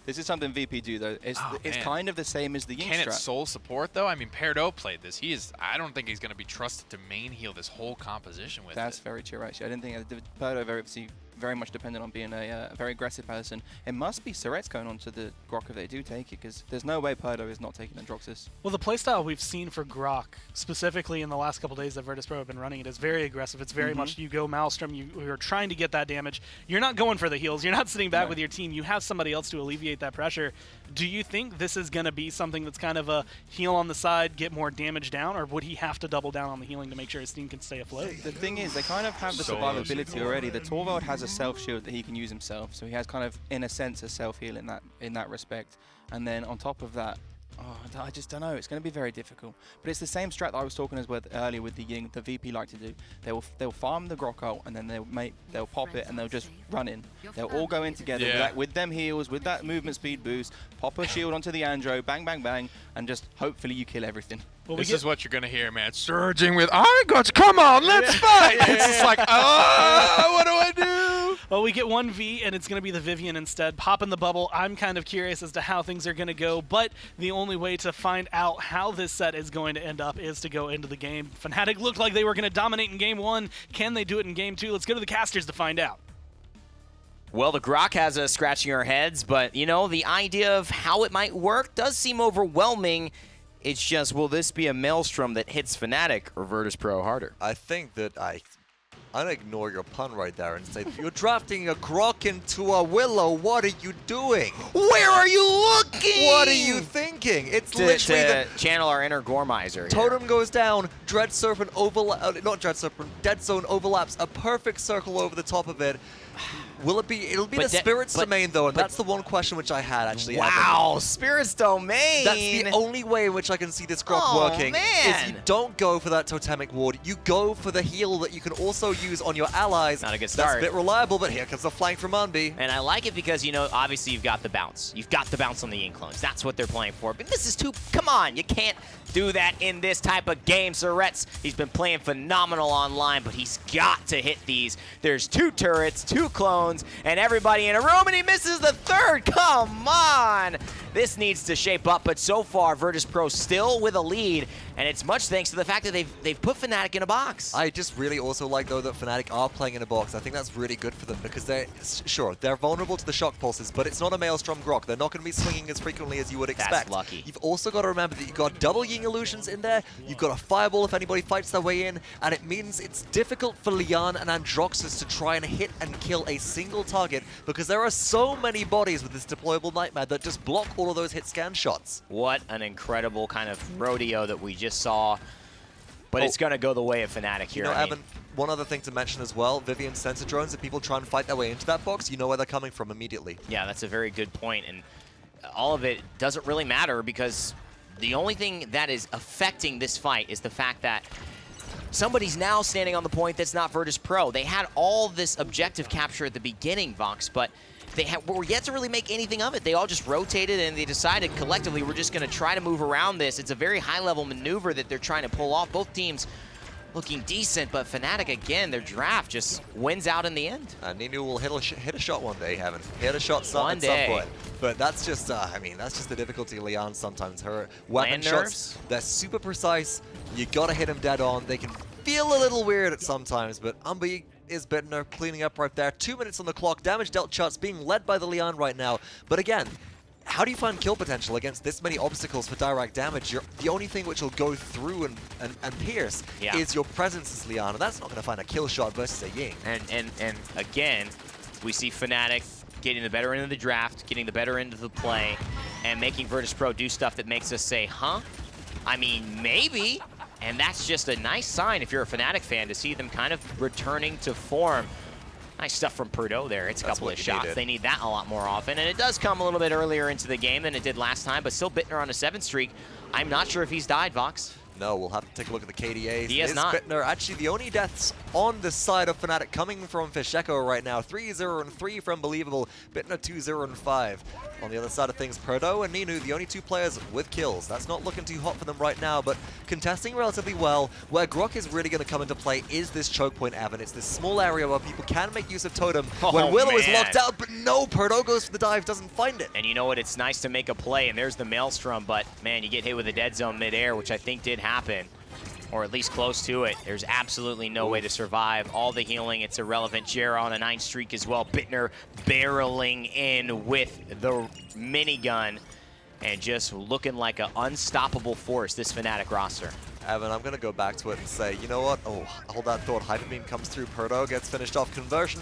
This is something VP do, though. It's kind of the same as the Ying Can strat. it soul support, though? I mean, Peridot played this. I don't think he's going to be trusted to main heal this whole composition with That's very true, actually. I didn't think Peridot very much dependent on being a very aggressive person. It must be Surrett's going on to the Grok if they do take it, because there's no way Peridot is not taking Androxus. Well, the playstyle we've seen for Grok, specifically in the last couple days that Virtus.pro have been running it, is very aggressive. It's very much you go Maelstrom, you're trying to get that damage. You're not going for the heals. You're not sitting back with your team. You have somebody else to alleviate that pressure. Do you think this is going to be something that's kind of a heal on the side, get more damage down, or would he have to double down on the healing to make sure his team can stay afloat? The thing is, they kind of have the survivability already. The Torvald has a self-shield that he can use himself, so he has kind of, in a sense, a self-heal in that respect. And then on top of that, I just don't know. It's going to be very difficult. But it's the same strat that I was talking about earlier with the Ying. The VP like to do. They'll farm the Grok ult, and then they'll pop it and they'll just run in. They'll all go in together with them heals, with that movement speed boost. Pop a shield onto the Andro, bang, bang, bang, and just hopefully you kill everything. Well, this is what you're going to hear, man. Surging with, I got, come on, let's fight. It's just like, what do I do? Well, we get 1v, and it's going to be the Vivian instead. Pop in the bubble. I'm kind of curious as to how things are going to go, but the only way to find out how this set is going to end up is to go into the game. FNATIC looked like they were going to dominate in Game 1. Can they do it in Game 2? Let's go to the casters to find out. Well, the Grok has us scratching our heads, but, you know, the idea of how it might work does seem overwhelming. It's just, will this be a Maelstrom that hits FNATIC or Virtus.pro harder? I think that I'll ignore your pun right there and say, you're drafting a Grok into a Willow. What are you doing? Where are you looking? What are you thinking? It's literally to channel our inner Gormizer. Totem goes down, Dread Serpent overlaps, not Dread Serpent, Dead Zone overlaps a perfect circle over the top of it. Will it be? It'll be But the Spirits domain though, and that's the one question which I had actually. Wow, Spirits domain. That's the only way in which I can see this Grok working. Man. Is you don't go for that totemic ward. You go for the heal that you can also use on your allies. Not a good start. That's a bit reliable, but here comes the flank from Unbi. And I like it because, you know, obviously you've got the bounce. You've got the bounce on the Yin clones. That's what they're playing for. But this is too, come on, you can't do that in this type of game. Surret's, he's been playing phenomenal online, but he's got to hit these. There's 2 turrets, 2 clones, and everybody in a room, and he misses the 3rd. Come on! This needs to shape up, but so far, Virtus.pro still with a lead, and it's much thanks to the fact that they've put FNATIC in a box. I just really also like, though, that FNATIC are playing in a box. I think that's really good for them because they're vulnerable to the shock pulses, but it's not a Maelstrom Grok. They're not going to be swinging as frequently as you would expect. That's lucky. You've also got to remember that you've got double Ying illusions in there, you've got a fireball if anybody fights their way in, and it means it's difficult for Lian and Androxus to try and hit and kill a single target because there are so many bodies with this deployable Nightmare that just block all of those hit scan shots. What an incredible kind of rodeo that we just saw. But it's going to go the way of FNATIC here. You know, Evan, one other thing to mention as well, Vivian sensor drones, if people try and fight their way into that box, you know where they're coming from immediately. Yeah, that's a very good point. And all of it doesn't really matter because the only thing that is affecting this fight is the fact that somebody's now standing on the point that's not Virtus.pro. They had all this objective capture at the beginning, Vox, but they were yet to really make anything of it. They all just rotated and they decided collectively we're just going to try to move around this. It's a very high-level maneuver that they're trying to pull off. Both teams looking decent, but FNATIC, again, their draft just wins out in the end. Ninu will hit a shot one day, Heaven. Hit a shot at some point. But that's just, I mean, that's just the difficulty of Lian sometimes. Her weapon shots, they're super precise. You gotta hit them dead on. They can feel a little weird at sometimes, but Unbi is Bittner cleaning up right there. 2 minutes on the clock. Damage dealt shots being led by the Lian right now. But again, how do you find kill potential against this many obstacles for direct damage? The only thing which will go through and pierce is your presence as Lian, and that's not going to find a kill shot versus a Ying. And again, we see FNATIC getting the better end of the draft, getting the better end of the play, and making Virtus.pro do stuff that makes us say, huh? I mean, maybe. And that's just a nice sign if you're a FNATIC fan to see them kind of returning to form. Nice stuff from Purdue there. It's a couple of shots. They need that a lot more often. And it does come a little bit earlier into the game than it did last time, but still Bittner on a 7 streak. I'm not sure if he's died, Vox. No, we'll have to take a look at the KDAs. He has not. Bittner, actually the only deaths on the side of FNATIC coming from Fisheko right now. 3-0 and 3 from Believable. Bittner 2-0 and 5. On the other side of things, Purdue and Ninu, the only 2 players with kills. That's not looking too hot for them right now, but contesting relatively well. Where Grok is really going to come into play is this choke point, Evan. It's this small area where people can make use of Totem when Willow is locked out, but no, Purdue goes for the dive, doesn't find it. And you know what? It's nice to make a play, and there's the Maelstrom, but man, you get hit with a dead zone midair, which I think did happen. Or at least close to it. There's absolutely no way to survive. All the healing, it's irrelevant. Jera on a 9 streak as well. Bittner barreling in with the minigun and just looking like an unstoppable force, this FNATIC roster. Evan, I'm going to go back to it and say, you know what? Oh, hold that thought. Hyper Beam comes through. Purdue gets finished off conversion.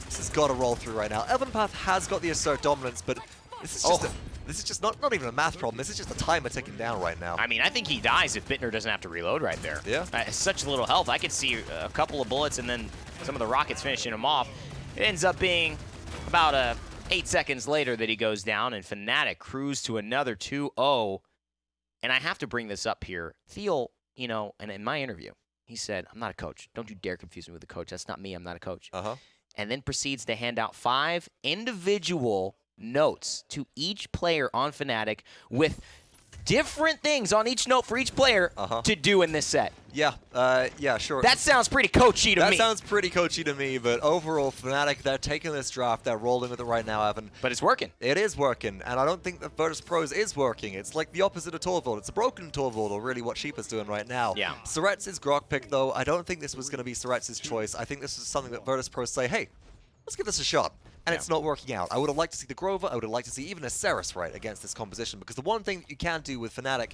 This has got to roll through right now. Evanpath has got the assert dominance, but this is just this is just not even a math problem. This is just a timer ticking down right now. I mean, I think he dies if Bittner doesn't have to reload right there. Yeah. Such little health. I could see a couple of bullets and then some of the rockets finishing him off. It ends up being about 8 seconds later that he goes down, and FNATIC cruise to another 2-0. And I have to bring this up here. Theo, you know, and in my interview, he said, I'm not a coach. Don't you dare confuse me with a coach. That's not me. I'm not a coach. And then proceeds to hand out 5 individual notes to each player on FNATIC with different things on each note for each player to do in this set. Yeah, yeah, sure. That sounds pretty coachy to me. That sounds pretty coachy to me, but overall, FNATIC, they're taking this draft, they're rolling with it right now, Evan. But it's working. It is working, and I don't think that Virtus.pro's is working. It's like the opposite of Torvald. It's a broken Torvald, or really what Sheep is doing right now. Yeah. Surret's Grok pick, though. I don't think this was going to be Surret's choice. I think this is something that Virtus.pro say, hey, let's give this a shot. And it's not working out. I would have liked to see the Grover. I would have liked to see even a Ceres right against this composition, because the one thing that you can do with FNATIC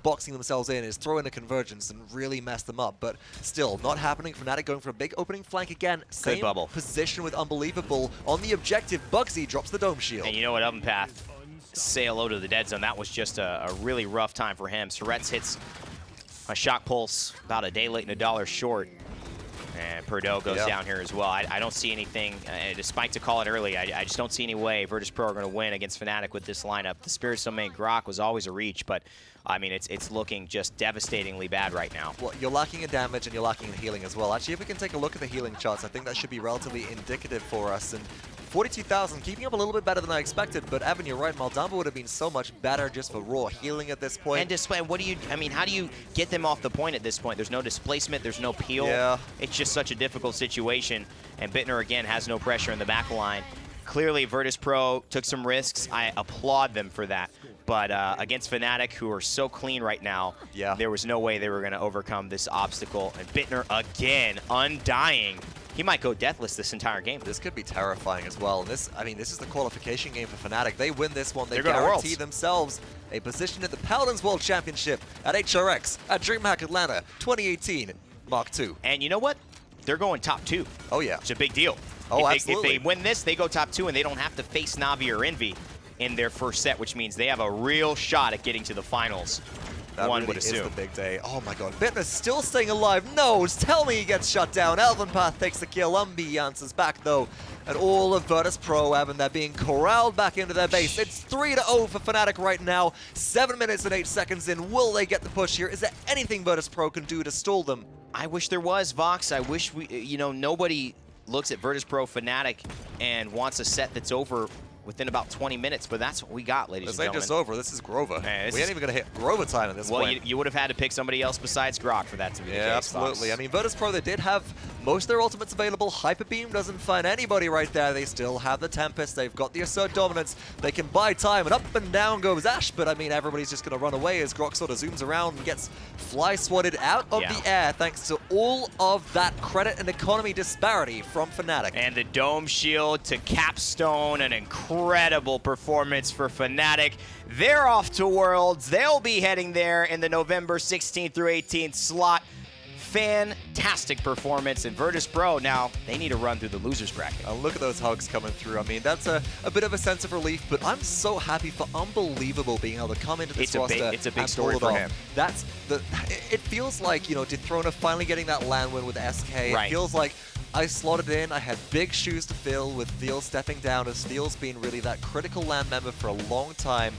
boxing themselves in is throw in a convergence and really mess them up. But still, not happening. FNATIC going for a big opening flank again. Same bubble position with Unbelievable. On the objective, Bugsy drops the Dome Shield. And you know what, Evanpath, say hello to the dead zone. That was just a really rough time for him. Surret's hits a shock pulse about a day late and $1 short. And Perdo goes down here as well. I don't see anything, despite to call it early, I just don't see any way Virtus Pro are going to win against FNATIC with this lineup. The Spirit's Domain Grok was always a reach, but I mean, it's looking just devastatingly bad right now. Well, you're lacking in damage and you're lacking in healing as well. Actually, if we can take a look at the healing charts, I think that should be relatively indicative for us. And 42,000, keeping up a little bit better than I expected, but Evan, you're right, Maldamba would have been so much better just for raw healing at this point. And display, how do you get them off the point at this point? There's no displacement, there's no peel. Yeah. It's just such a difficult situation, and Bittner, again, has no pressure in the back line. Clearly, Virtus Pro took some risks. I applaud them for that. But against FNATIC, who are so clean right now, there was no way they were going to overcome this obstacle. And Bittner, again, undying. He might go deathless this entire game. This could be terrifying as well. And this is the qualification game for FNATIC. They win this one, they They're guarantee themselves a position at the Paladins World Championship at HRX at DreamHack Atlanta 2018 Mark II. And you know what? They're going top 2. Oh, yeah. It's a big deal. Oh, If absolutely. they win this, they go top 2, and they don't have to face Navi or Envy in their first set, which means they have a real shot at getting to the finals. That One really would is assume. the big day. Oh my god, Bittner's still staying alive. No, tell me he gets shut down. Elven Path takes the kill. answers back though. And all of Virtus Pro, Evan, they're being corralled back into their base. It's 3-0 for FNATIC right now. 7 minutes and 8 seconds in. Will they get the push here? Is there anything Virtus Pro can do to stall them? I wish there was, Vox. I wish nobody looks at Virtus Pro FNATIC and wants a set that's over within about 20 minutes, but that's what we got, ladies and gentlemen. This ain't just over. This is Grover. We ain't even going to hit Grover time at this point. Well, you would have had to pick somebody else besides Grok for that to be the case. Absolutely. Fox. I mean, Virtus Pro, they did have most of their ultimates available. Hyper Beam doesn't find anybody right there. They still have the Tempest. They've got the Assert Dominance. They can buy time, and up and down goes Ash, but I mean, everybody's just going to run away as Grok sort of zooms around and gets fly swatted out of the air thanks to all of that credit and economy disparity from FNATIC. And the Dome Shield to capstone an incredible performance for FNATIC. They're off to Worlds. They'll be heading there in the November 16th through 18th slot. Fantastic performance. And Virtus Pro, now they need to run through the losers bracket. Look at those hugs coming through. I mean, that's a bit of a sense of relief, but I'm so happy for Unbelievable being able to come into this roster. It's a big and story pull it for off. him. It feels like, Dethrona finally getting that land win with SK. It feels like I slotted in. I had big shoes to fill with Theo stepping down, as Theo's been really that critical land member for a long time.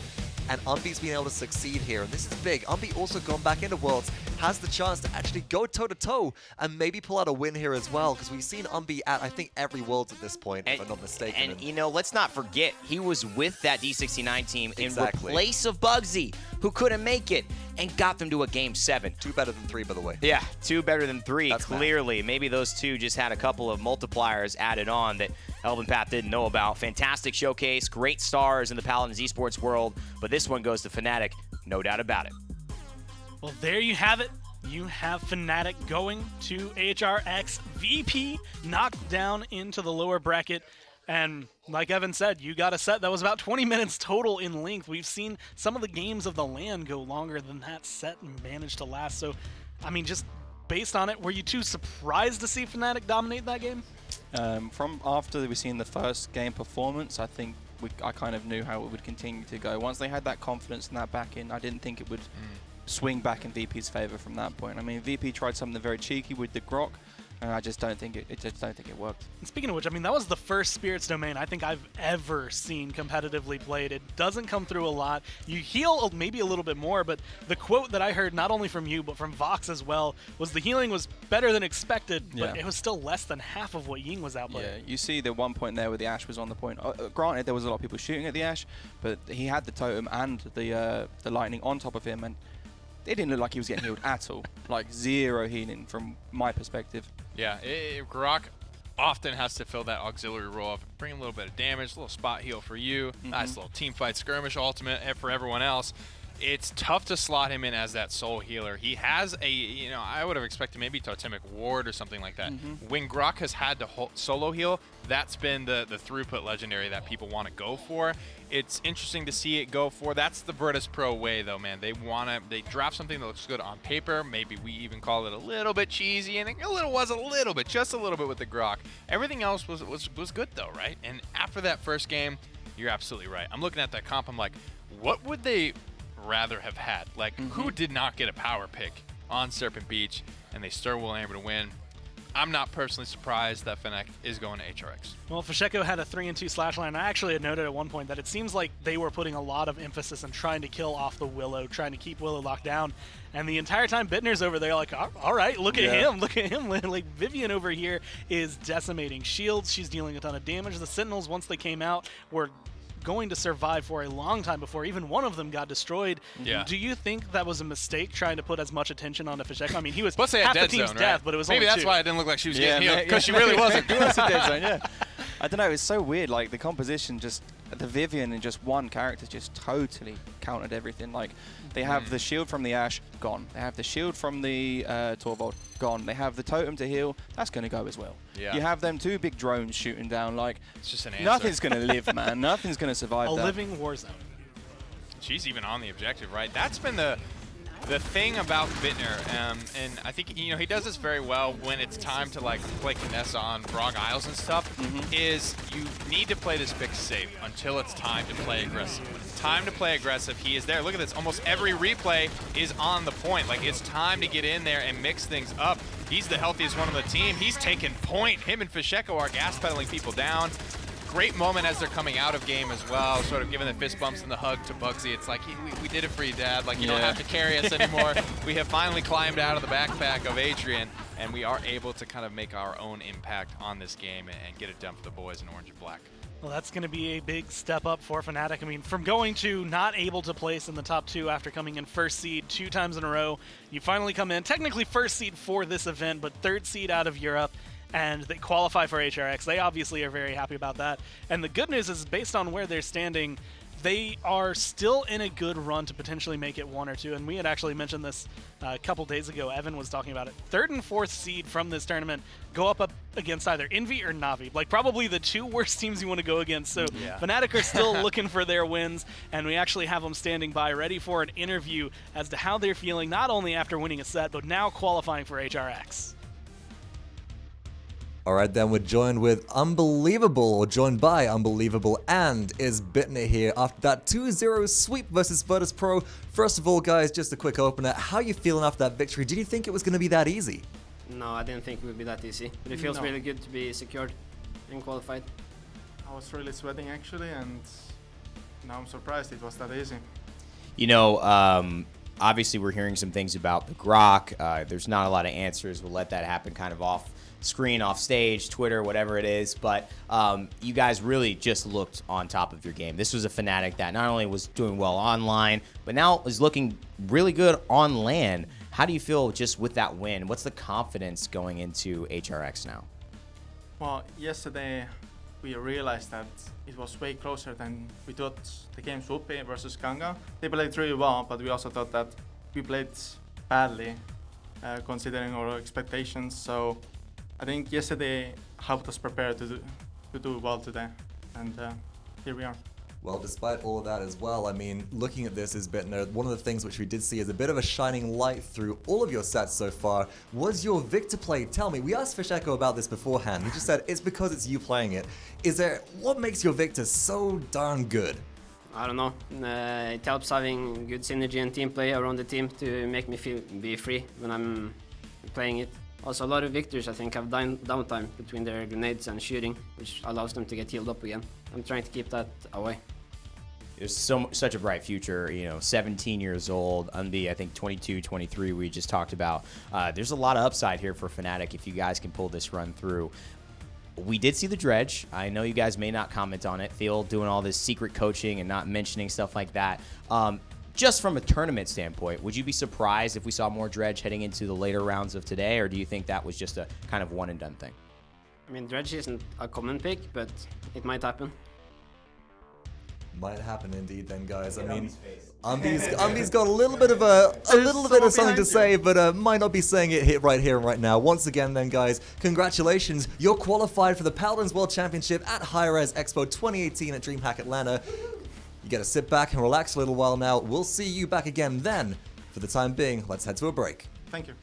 And Umbi's been able to succeed here, and this is big. Umbi also gone back into Worlds, has the chance to actually go toe-to-toe and maybe pull out a win here as well, because we've seen Umbi at, I think, every Worlds at this point, if I'm not mistaken. And, let's not forget, he was with that D69 team in replace of Bugsy, who couldn't make it, and got them to a Game 7. 2 better than 3, by the way. Yeah, 2 better than 3, That's clearly. Maybe those 2 just had a couple of multipliers added on that Elven Path didn't know about. Fantastic showcase, great stars in the Paladins esports world, but this one goes to FNATIC, no doubt about it. Well, there you have it. You have FNATIC going to HRX VP, knocked down into the lower bracket. And like Evan said, you got a set that was about 20 minutes total in length. We've seen some of the games of the LAN go longer than that set and managed to last. So, I mean, just based on it, were you too surprised to see FNATIC dominate that game? From after we seen the first game performance, I think I kind of knew how it would continue to go. Once they had that confidence and that back in, I didn't think it would swing back in VP's favor from that point. I mean, VP tried something very cheeky with the Grok, and I just don't think it worked. And speaking of which, I mean, that was the first Spirits Domain I think I've ever seen competitively played. It doesn't come through a lot. You heal maybe a little bit more, but the quote that I heard not only from you but from Vox as well was the healing was better than expected, but it was still less than half of what Ying was outplaying. Yeah, you see the one point there where the Ash was on the point. Granted, there was a lot of people shooting at the Ash, but he had the totem and the lightning on top of him, and it didn't look like he was getting healed at all. Like, 0 healing from my perspective. Yeah, Grok often has to fill that auxiliary role of bring a little bit of damage, a little spot heal for you, nice little team fight skirmish ultimate for everyone else. It's tough to slot him in as that soul healer. He has a, I would have expected maybe Totemic Ward or something like that. When Grok has had to solo heal, that's been the throughput legendary that people want to go for. It's interesting to see it go for. That's the Virtus Pro way, though, man. They draft something that looks good on paper. Maybe we even call it a little bit cheesy, and just a little bit with the Grok. Everything else was good, though, right? And after that first game, you're absolutely right. I'm looking at that comp. I'm like, what would they rather have had? Like, who did not get a power pick on Serpent Beach, and they still were able to win? I'm not personally surprised that FNATIC is going to HRX. Well, Fasheko had a 3-2 slash line. I actually had noted at one point that it seems like they were putting a lot of emphasis on trying to kill off the Willow, trying to keep Willow locked down. And the entire time, Bittner's over there like, all right, look at him, look at him. Like, Vivian over here is decimating shields. She's dealing a ton of damage. The Sentinels, once they came out, were going to survive for a long time before even one of them got destroyed. Yeah. Do you think that was a mistake trying to put as much attention on Fasheko? I mean, he was Plus they had half the dead team's zone, death, right? but it was Maybe only that's 2. why it didn't look like she was getting healed, because she maybe. really wasn't. It was a dead zone, yeah. I don't know, it's so weird, like the composition, just the Vivian and just one character just totally countered everything. Like they have the shield from the Ashe, gone. They have the shield from the Torvald, gone. They have the totem to heal, that's going to go as well. Yeah. You have them 2 big drones shooting down, like It's just an answer. nothing's going to live, man. Nothing's going to survive A that. living war zone. She's even on the objective, right? That's been the thing about Bittner, and I think he does this very well when it's time to like play Kinessa on Brog Isles and stuff. Is you need to play this pick safe until it's time to play aggressive. When it's time to play aggressive, he is there. Look at this. Almost every replay is on the point. Like it's time to get in there and mix things up. He's the healthiest one on the team. He's taking point. Him and Fasheko are gas pedaling people down. Great moment as they're coming out of game as well, sort of giving the fist bumps and the hug to Bugsy. It's like, we did it for you, Dad. Like, you don't have to carry us anymore. We have finally climbed out of the backpack of Adrian, and we are able to kind of make our own impact on this game and get it done for the boys in orange and black. Well, that's going to be a big step up for FNATIC. I mean, from going to not able to place in the top 2 after coming in 1st seed 2 times in a row, you finally come in, technically 1st seed for this event, but 3rd seed out of Europe, and they qualify for HRX. They obviously are very happy about that. And the good news is, based on where they're standing, they are still in a good run to potentially make it 1 or 2. And we had actually mentioned this a couple days ago. Evan was talking about it. 3rd and 4th seed from this tournament go up against either Envy or Na'Vi. Like, probably the 2 worst teams you want to go against. So FNATIC are still looking for their wins, and we actually have them standing by ready for an interview as to how they're feeling, not only after winning a set, but now qualifying for HRX. All right, then we're joined by Unbelievable, and is Bittner here after that 2-0 sweep versus Virtus Pro. First of all, guys, just a quick opener. How are you feeling after that victory? Did you think it was going to be that easy? No, I didn't think it would be that easy. But it feels really good to be secured and qualified. I was really sweating actually, and now I'm surprised it was that easy. You know, obviously we're hearing some things about the Grok. There's not a lot of answers. We'll let that happen kind of off screen, off stage, Twitter, whatever it is. But you guys really just looked on top of your game. This was a FNATIC that not only was doing well online, but now is looking really good on LAN. How do you feel just with that win? What's the confidence going into HRX now? Well, yesterday we realized that it was way closer than we thought the games would be versus Ganga. They played really well, but we also thought that we played badly considering our expectations. So I think yesterday helped us prepare to do well today, and here we are. Well, despite all of that as well, I mean, looking at this as Bittner, one of the things which we did see as a bit of a shining light through all of your sets so far was your Victor play. Tell me, we asked Fasheko about this beforehand. He just said it's because it's you playing it. What makes your Victor so darn good? I don't know. It helps having good synergy and team play around the team to make me be free when I'm playing it. Also, a lot of Victors, I think, have downtime between their grenades and shooting, which allows them to get healed up again. I'm trying to keep that away. There's such a bright future, 17 years old, Unbe, I think 22, 23 we just talked about. There's a lot of upside here for FNATIC if you guys can pull this run through. We did see the dredge. I know you guys may not comment on it. Phil doing all this secret coaching and not mentioning stuff like that. Just from a tournament standpoint, would you be surprised if we saw more dredge heading into the later rounds of today, or do you think that was just a kind of one and done thing? I mean, dredge isn't a common pick, but it might happen. Might happen indeed, then, guys. I mean, Unbe's got a little bit of something to say, but might not be saying it right here and right now. Once again, then, guys, congratulations! You're qualified for the Paladins World Championship at Hi-Rez Expo 2018 at DreamHack Atlanta. You get to sit back and relax a little while now. We'll see you back again then. For the time being, let's head to a break. Thank you.